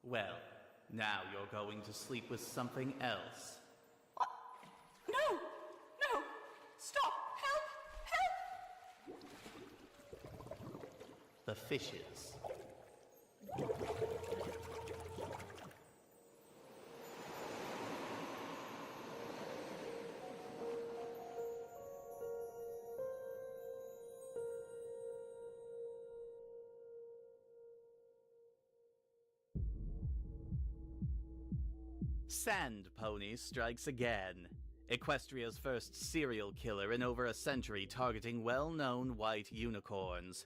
Speaker 10: Well, now you're going to sleep with something else.
Speaker 12: What? No! No! Stop! Help! Help!
Speaker 10: The fishes. Sand Pony strikes again. Equestria's first serial killer in over a century targeting well-known white unicorns.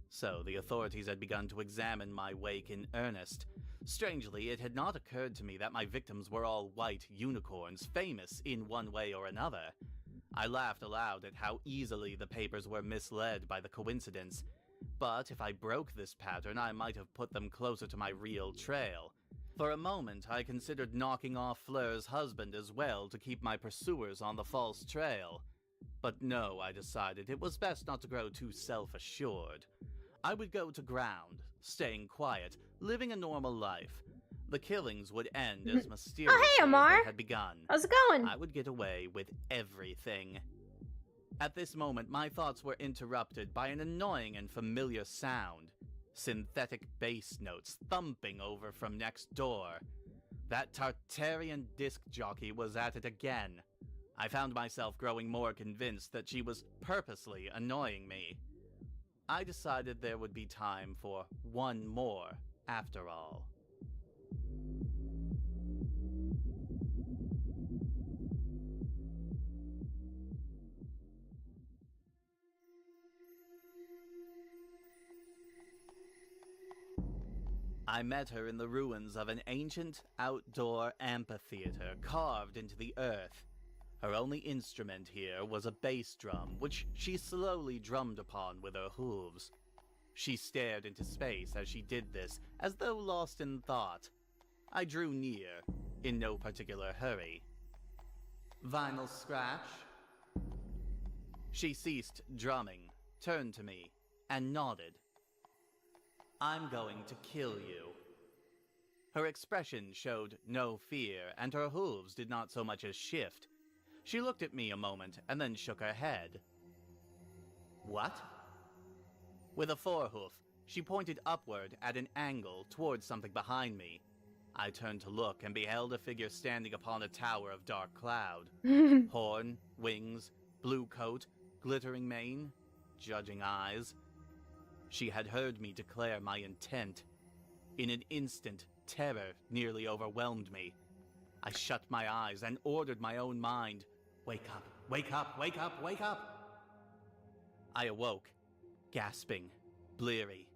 Speaker 10: So the authorities had begun to examine my wake in earnest. Strangely, it had not occurred to me that my victims were all white unicorns, famous in one way or another. I laughed aloud at how easily the papers were misled by the coincidence. But if I broke this pattern, I might have put them closer to my real trail. For a moment, I considered knocking off Fleur's husband as well to keep my pursuers on the false trail. But no, I decided it was best not to grow too self-assured. I would go to ground, staying quiet, living a normal life. The killings would end as mysteriously
Speaker 1: Oh, hey, Amar.
Speaker 10: as they had begun.
Speaker 1: How's it going?
Speaker 10: I would get away with everything. At this moment, my thoughts were interrupted by an annoying and familiar sound. Synthetic bass notes thumping over from next door. That Tartarian disc jockey was at it again. I found myself growing more convinced that she was purposely annoying me. I decided there would be time for one more, after all. I met her in the ruins of an ancient outdoor amphitheater carved into the earth. Her only instrument here was a bass drum, which she slowly drummed upon with her hooves. She stared into space as she did this, as though lost in thought. I drew near, in no particular hurry. "Vinyl scratch?" She ceased drumming, turned to me, and nodded. "I'm going to kill you." Her expression showed no fear, and her hooves did not so much as shift. She looked at me a moment, and then shook her head. "What?" With a forehoof, she pointed upward at an angle towards something behind me. I turned to look and beheld a figure standing upon a tower of dark cloud. Horn, wings, blue coat, glittering mane, judging eyes. She had heard me declare my intent. In an instant, terror nearly overwhelmed me. I shut my eyes and ordered my own mind. "Wake up, wake up, wake up, wake up!" I awoke, gasping, bleary.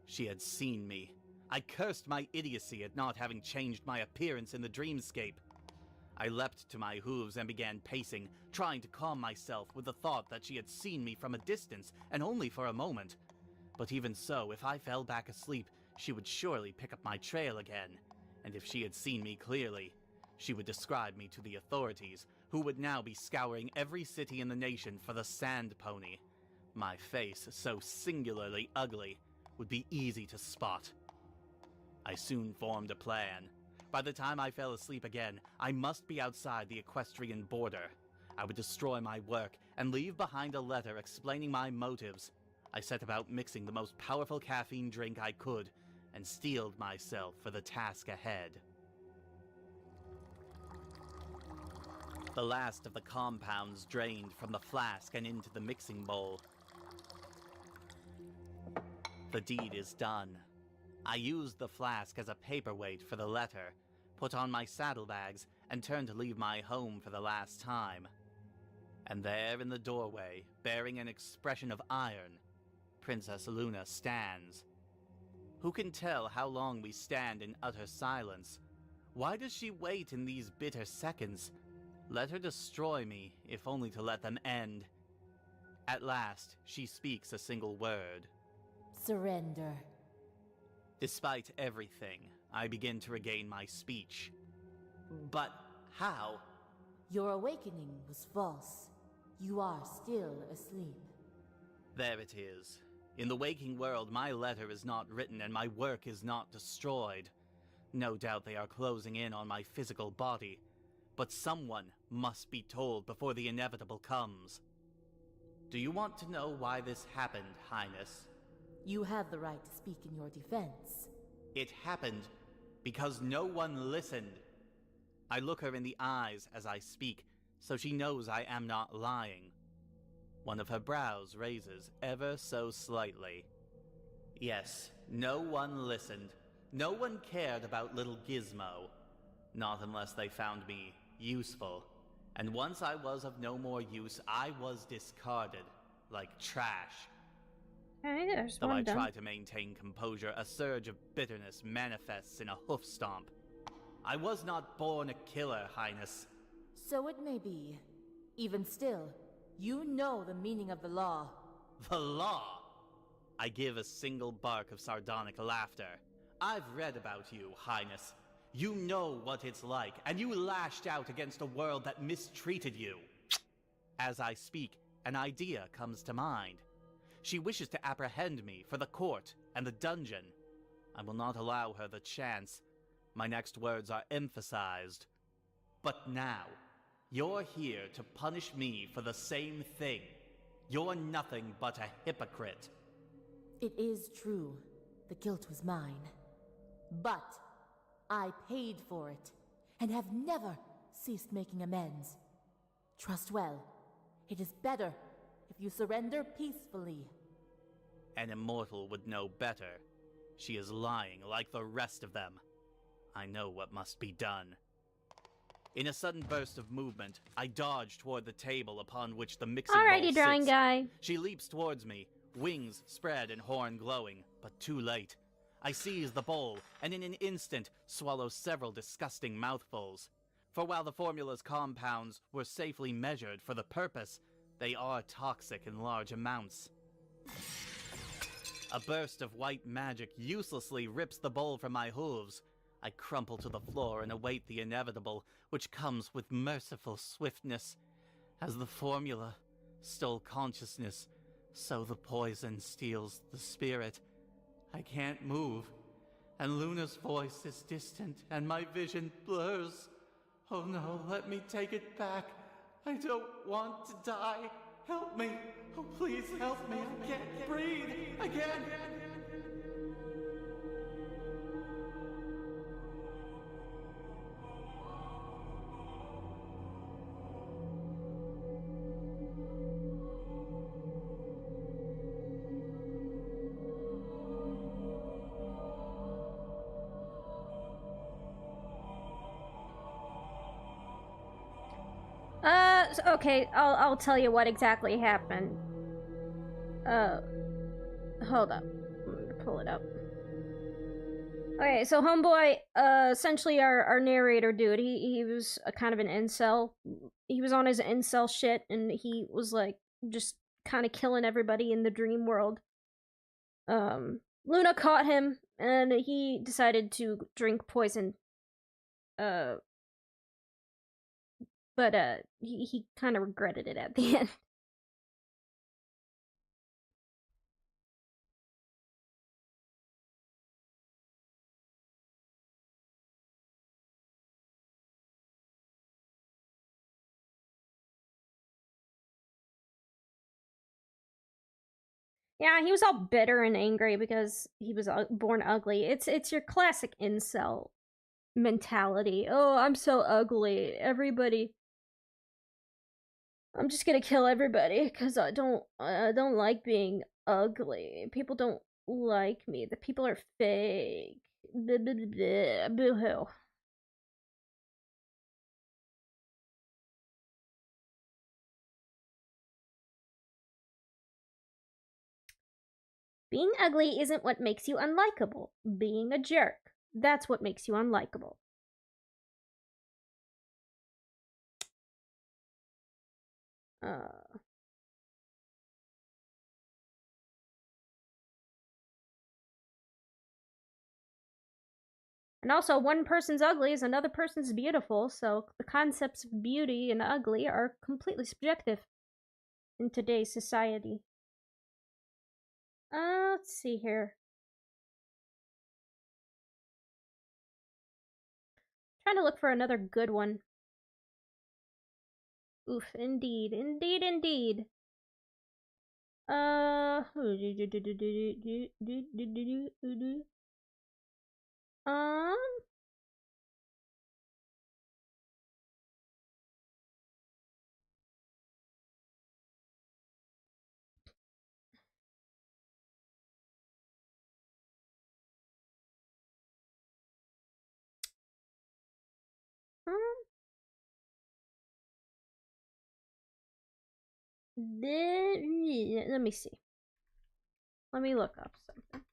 Speaker 10: She had seen me. I cursed my idiocy at not having changed my appearance in the dreamscape. I leapt to my hooves and began pacing, trying to calm myself with the thought that she had seen me from a distance, and only for a moment. But even so, if I fell back asleep, she would surely pick up my trail again. And if she had seen me clearly, she would describe me to the authorities, who would now be scouring every city in the nation for the Sand Pony. My face, so singularly ugly, would be easy to spot. I soon formed a plan. By the time I fell asleep again, I must be outside the equestrian border. I would destroy my work and leave behind a letter explaining my motives. I set about mixing the most powerful caffeine drink I could, and steeled myself for the task ahead. The last of the compounds drained from the flask and into the mixing bowl. The deed is done. I used the flask as a paperweight for the letter, put on my saddlebags, and turned to leave my home for the last time. And there in the doorway, bearing an expression of iron, Princess Luna stands. Who can tell how long we stand in utter silence? Why does she wait in these bitter seconds? Let her destroy me, if only to let them end. At last, she speaks a single word.
Speaker 13: Surrender.
Speaker 10: Despite everything, I begin to regain my speech. But how?
Speaker 13: Your awakening was false. You are still asleep.
Speaker 10: There it is. In the waking world, my letter is not written and my work is not destroyed. No doubt they are closing in on my physical body, but someone must be told before the inevitable comes. Do you want to know why this happened, Highness?
Speaker 13: You have the right to speak in your defense.
Speaker 10: It happened because no one listened. I look her in the eyes as I speak, so she knows I am not lying. One of her brows raises ever so slightly. Yes, no one listened. No one cared about little Gizmo. Not unless they found me useful. And once I was of no more use, I was discarded, like trash.
Speaker 1: Okay, there's
Speaker 10: Though
Speaker 1: one
Speaker 10: I
Speaker 1: done.
Speaker 10: try to maintain composure, a surge of bitterness manifests in a hoof stomp. I was not born a killer, Highness.
Speaker 13: So it may be. Even still, you know the meaning of the law.
Speaker 10: The law? I give a single bark of sardonic laughter. I've read about you, Highness. You know what it's like, and you lashed out against a world that mistreated you. As I speak, an idea comes to mind. She wishes to apprehend me for the court and the dungeon. I will not allow her the chance. My next words are emphasized. But now, you're here to punish me for the same thing. You're nothing but a hypocrite.
Speaker 13: It is true. The guilt was mine. But I paid for it, and have never ceased making amends. Trust well, it is better if you surrender peacefully.
Speaker 10: An immortal would know better. She is lying like the rest of them. I know what must be done. In a sudden burst of movement, I dodge toward the table upon which the mixing bowl
Speaker 1: Alrighty,
Speaker 10: sits.
Speaker 1: drawing guy.
Speaker 10: She leaps towards me, wings spread and horn glowing, but too late. I seize the bowl, and in an instant swallow several disgusting mouthfuls. For while the formula's compounds were safely measured for the purpose, they are toxic in large amounts. A burst of white magic uselessly rips the bowl from my hooves. I crumple to the floor and await the inevitable, which comes with merciful swiftness. As the formula stole consciousness, so the poison steals the spirit. I can't move, and Luna's voice is distant, and my vision blurs. Oh no, let me take it back. I don't want to die. Help me. Oh, please help me. I can't breathe. I can't.
Speaker 1: Okay, I'll tell you what exactly happened. Hold up. I'm gonna pull it up. Okay, so homeboy, essentially our narrator dude, he was a kind of an incel. He was on his incel shit, and he was like just kind of killing everybody in the dream world. Luna caught him, and he decided to drink poison. But he kind of regretted it at the end. Yeah, he was all bitter and angry because he was born ugly. It's your classic incel mentality. Oh, I'm so ugly. Everybody, I'm just gonna kill everybody because I don't like being ugly. People don't like me. The people are fake. Boo-hoo. Being ugly isn't what makes you unlikable. Being a jerk, that's what makes you unlikable. And also, one person's ugly is another person's beautiful, so the concepts of beauty and ugly are completely subjective in today's society. Let's see here. Trying to look for another good one. Oof, indeed, indeed, indeed. Um, let me see. Let me look up something.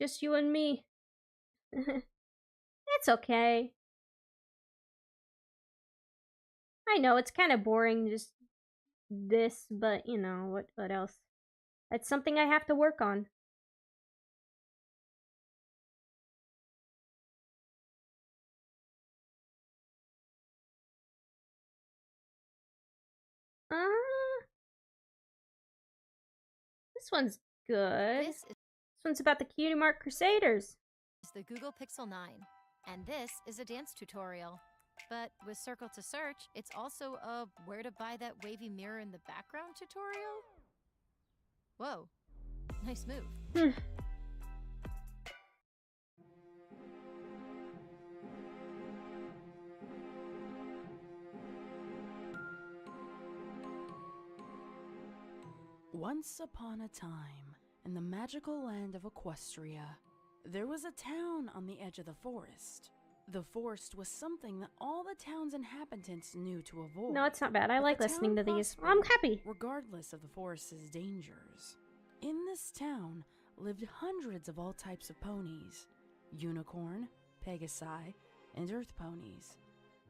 Speaker 1: Just you and me. It's okay. I know it's kind of boring, just this, but you know what else? That's something I have to work on. This one's good. This one's about the Cutie Mark Crusaders.
Speaker 14: It's the Google Pixel 9, and this is a dance tutorial. But with Circle to Search, it's also a where to buy that wavy mirror in the background tutorial? Whoa, nice move.
Speaker 15: Once upon a time, in the magical land of Equestria, there was a town on the edge of the forest. The forest was something that all the town's inhabitants knew to avoid.
Speaker 1: No, it's not bad. I like listening to these. I'm happy.
Speaker 15: Regardless of the forest's dangers. In this town lived hundreds of all types of ponies. Unicorn, Pegasi, and Earth ponies.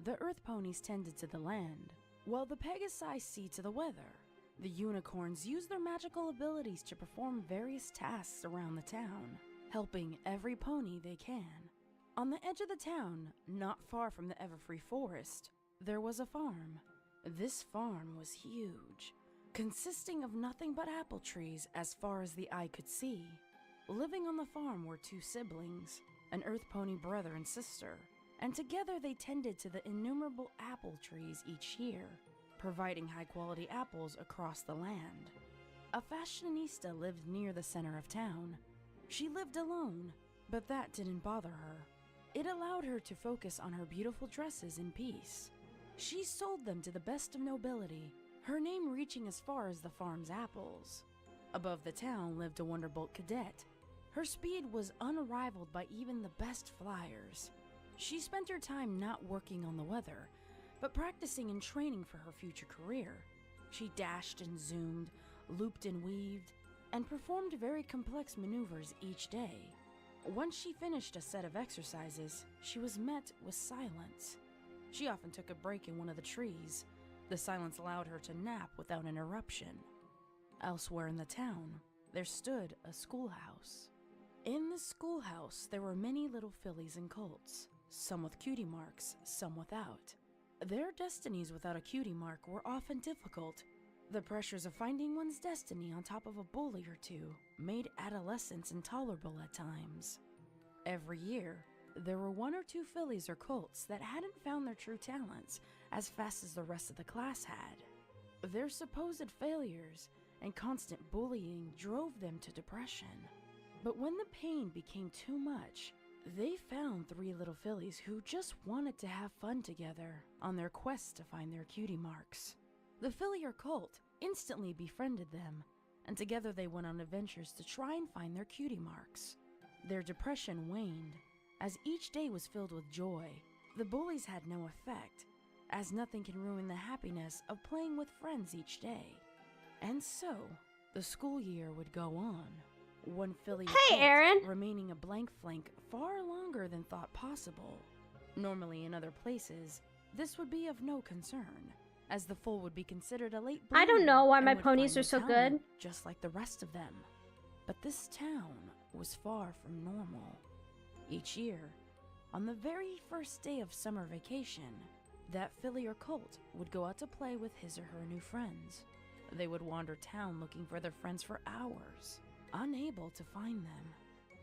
Speaker 15: The Earth ponies tended to the land, while the Pegasi see to the weather. The unicorns use their magical abilities to perform various tasks around the town, helping every pony they can. On the edge of the town, not far from the Everfree Forest, there was a farm. This farm was huge, consisting of nothing but apple trees as far as the eye could see. Living on the farm were two siblings, an Earth pony brother and sister, and together they tended to the innumerable apple trees each year, providing high-quality apples across the land. A fashionista lived near the center of town. She lived alone, but that didn't bother her. It allowed her to focus on her beautiful dresses in peace. She sold them to the best of nobility, her name reaching as far as the farm's apples. Above the town lived a Wonderbolt cadet. Her speed was unrivaled by even the best flyers. She spent her time not working on the weather, but practicing and training for her future career. She dashed and zoomed, looped and weaved, and performed very complex maneuvers each day. Once she finished a set of exercises, she was met with silence. She often took a break in one of the trees. The silence allowed her to nap without interruption. Elsewhere in the town, there stood a schoolhouse. In the schoolhouse, there were many little fillies and colts, some with cutie marks, some without. Their destinies without a cutie mark were often difficult. The pressures of finding one's destiny on top of a bully or two made adolescence intolerable at times. Every year, there were one or two fillies or colts that hadn't found their true talents as fast as the rest of the class had. Their supposed failures and constant bullying drove them to depression. But when the pain became too much, they found three little fillies who just wanted to have fun together on their quest to find their cutie marks. The filly or colt instantly befriended them, and together they went on adventures to try and find their cutie marks. Their depression waned, as each day was filled with joy. The bullies had no effect, as nothing can ruin the happiness of playing with friends each day. And so, the school year would go on. One filly
Speaker 1: Hey, Aaron!
Speaker 15: remaining a blank flank far longer than thought possible. Normally in other places, this would be of no concern, as the foal would be considered a late bloomer.
Speaker 1: I don't know why
Speaker 15: and
Speaker 1: my
Speaker 15: would
Speaker 1: ponies
Speaker 15: find
Speaker 1: are
Speaker 15: the
Speaker 1: so
Speaker 15: talent
Speaker 1: good.
Speaker 15: just like the rest of them. But this town was far from normal. Each year, on the very first day of summer vacation, that filly or colt would go out to play with his or her new friends. They would wander town looking for their friends for hours, unable to find them.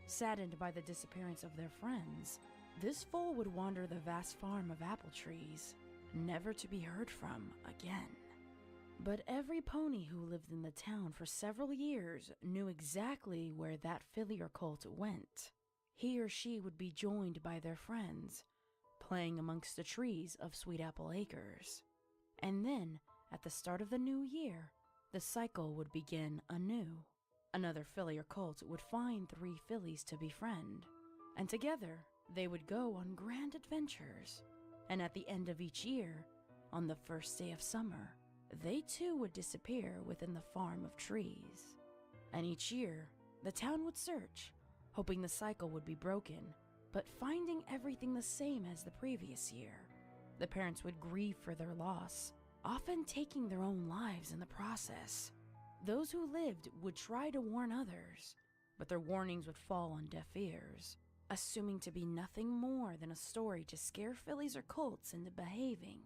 Speaker 15: Saddened by the disappearance of their friends, this foal would wander the vast farm of apple trees, never to be heard from again. But every pony who lived in the town for several years knew exactly where that filly or colt went. He or she would be joined by their friends, playing amongst the trees of Sweet Apple Acres. And then, at the start of the new year, the cycle would begin anew. Another filly or colt would find 3 fillies to befriend, and together they would go on grand adventures. And at the end of each year, on the first day of summer, they too would disappear within the farm of trees. And each year, the town would search, hoping the cycle would be broken, but finding everything the same as the previous year. The parents would grieve for their loss, often taking their own lives in the process. Those who lived would try to warn others, but their warnings would fall on deaf ears, assuming to be nothing more than a story to scare fillies or colts into behaving.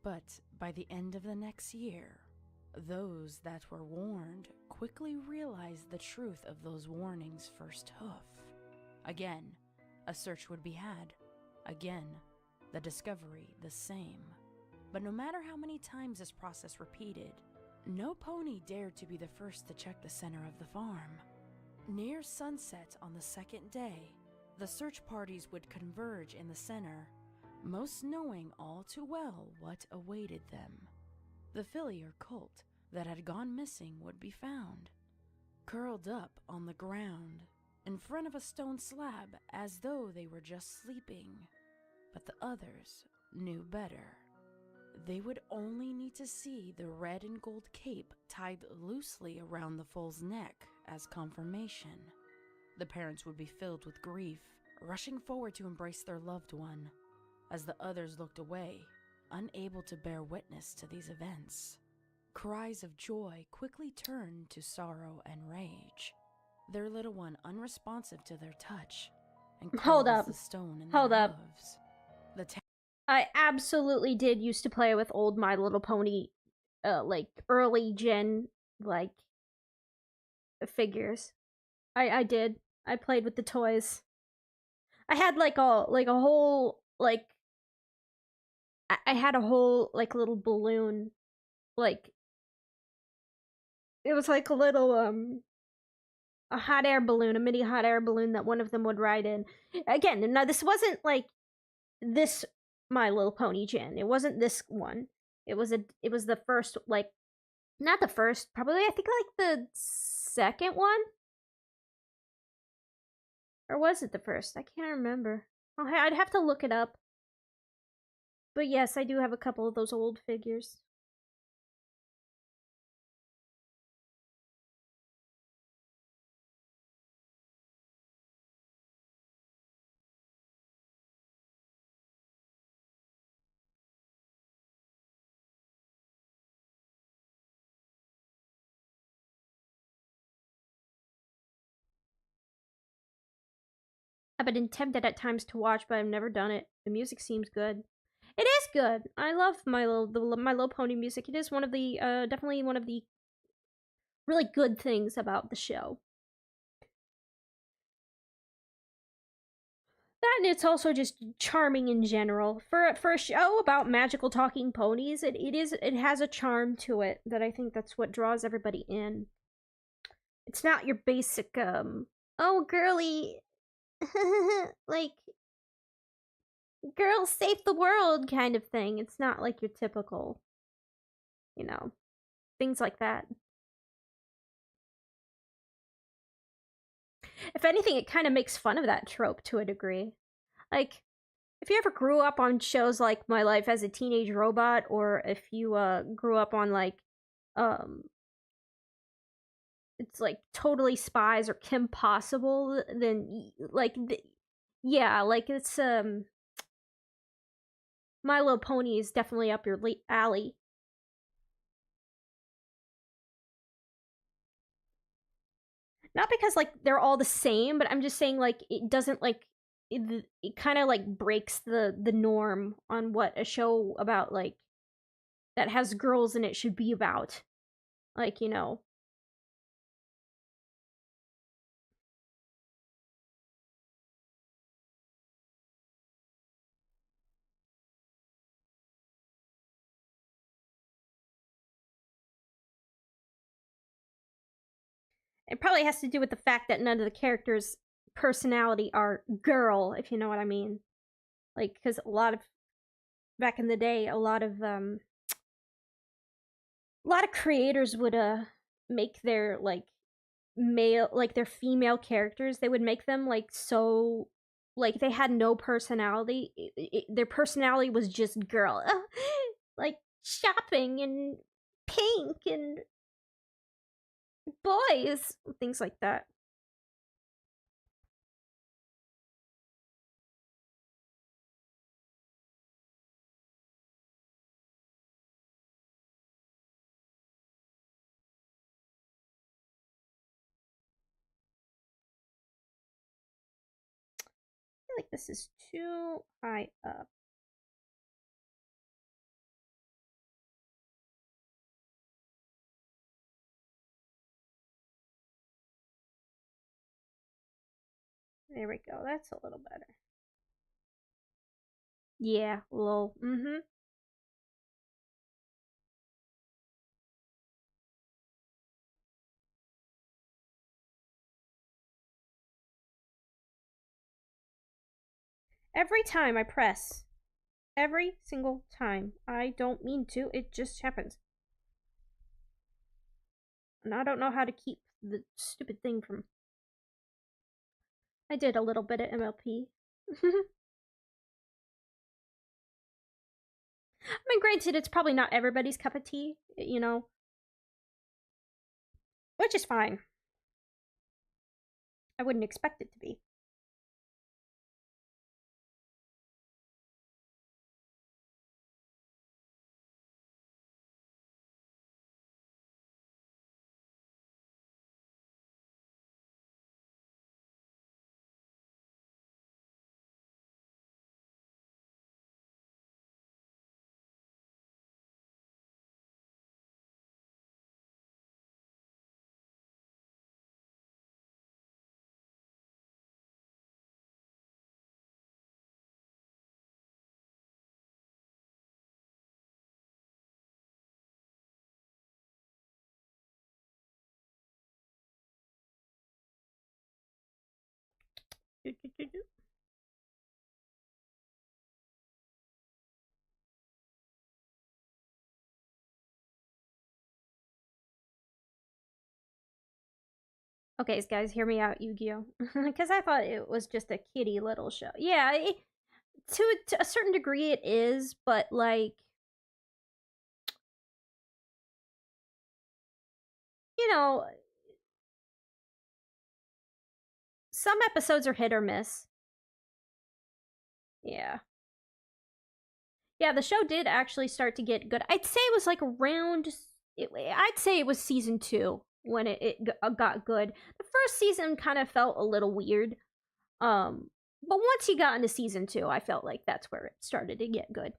Speaker 15: But by the end of the next year, those that were warned quickly realized the truth of those warnings' first hoof. Again, a search would be had. Again, the discovery the same. But no matter how many times this process repeated, no pony dared to be the first to check the center of the farm. Near sunset on the second day, the search parties would converge in the center, most knowing all too well what awaited them. The filly or colt that had gone missing would be found, curled up on the ground, in front of a stone slab as though they were just sleeping. But the others knew better. They would only need to see the red and gold cape tied loosely around the foal's neck as confirmation. The parents would be filled with grief, rushing forward to embrace their loved one, as the others looked away, unable to bear witness to these events. Cries of joy quickly turned to sorrow and rage, their little one unresponsive to their touch, and cold as the stone in their hooves.
Speaker 1: I absolutely did used to play with old My Little Pony, like, early gen, like, figures. I did. I played with the toys. I had, like a whole, like, I had a whole, like, little balloon, like, it was like a little, a hot air balloon, a mini hot air balloon that one of them would ride in. Again, now this wasn't, like, this My Little Pony gen. It wasn't this one. It was the first, like, not the first, probably, I think, like, the second one? Or was it the first? I can't remember. I'd have to look it up. But yes, I do have a couple of those old figures. I've been tempted at times to watch, but I've never done it. The music seems good. It is good. I love My Little Pony music. It is one of the definitely one of the really good things about the show. That, and it's also just charming in general. For a show about magical talking ponies, it has a charm to it that I think that's what draws everybody in. It's not your basic oh girly like girls save the world kind of thing. It's not like your typical, you know, things like that. If anything, it kind of makes fun of that trope to a degree. Like, if you ever grew up on shows like My Life as a Teenage Robot, or if you grew up on, like, it's like totally spies or Kim Possible, then like yeah, like it's My Little Pony is definitely up your alley. Not because like they're all the same, but I'm just saying like it doesn't like it kind of like breaks the norm on what a show about like that has girls in it should be about. Like, you know. It probably has to do with the fact that none of the characters' personality are girl, if you know what I mean. Like, because a lot of back in the day, a lot of creators would make their like male like their female characters, they would make them like so like they had no personality. Their personality was just girl. Like shopping and pink and boys, things like that. I feel like this is too high up. There we go. That's a little better. Yeah, lol. Mm-hmm. Every time I press. Every single time. I don't mean to. It just happens. And I don't know how to keep the stupid thing from... I did a little bit of MLP. I mean, granted, it's probably not everybody's cup of tea, you know? Which is fine. I wouldn't expect it to be. Okay, guys, hear me out, Yu-Gi-Oh! Because I thought it was just a kitty little show. Yeah, to a certain degree it is, but like... You know... Some episodes are hit or miss. Yeah. Yeah, the show did actually start to get good. I'd say it was like around... I'd say it was season 2 when it got good. The first season kind of felt a little weird. But once you got into season 2, I felt like that's where it started to get good.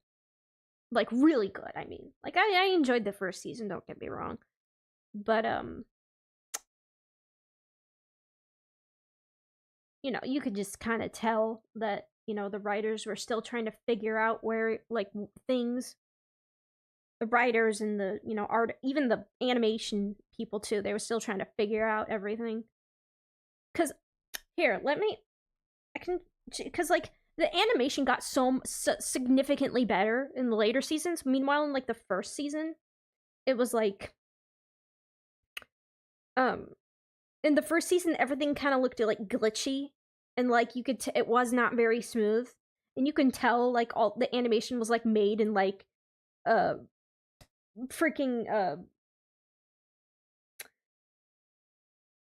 Speaker 1: Like, really good, I mean. Like, I enjoyed the first season, don't get me wrong. But, you know, you could just kind of tell that, you know, the writers were still trying to figure out where, like, things... The writers and the, you know, art, even the animation people, too, they were still trying to figure out everything. Because, here, because, like, the animation got so significantly better in the later seasons. Meanwhile, in, like, the first season, it was, like, in the first season, everything kind of looked, like, glitchy. And, like, you could, it was not very smooth. And you can tell, like, all the animation was, like, made in, like, freaking,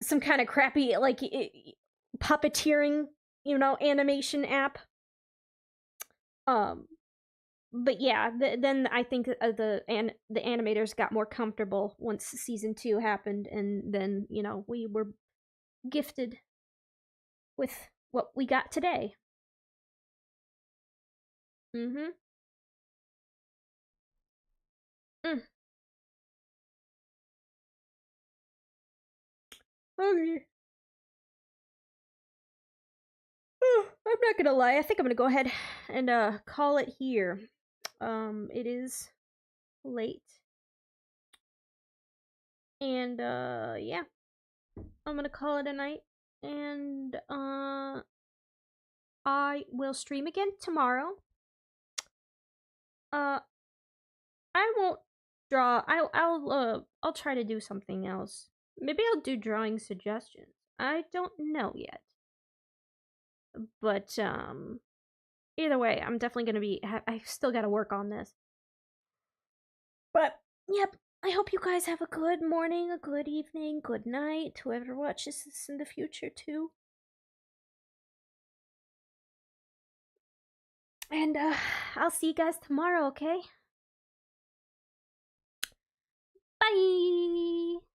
Speaker 1: some kind of crappy like puppeteering, animation app. But yeah, then I think the animators got more comfortable once season 2 happened, and then we were gifted with what we got today. Mm-hmm. Mm. Okay. I'm not gonna lie. I think I'm gonna go ahead and call it here. It is late, and yeah, I'm gonna call it a night, and I will stream again tomorrow. I won't draw. I'll try to do something else. Maybe I'll do drawing suggestions. I don't know yet. But either way, I'm definitely gonna be. I still gotta work on this. But yep, I hope you guys have a good morning, a good evening, good night. Whoever watches this in the future too. And I'll see you guys tomorrow. Okay. Bye.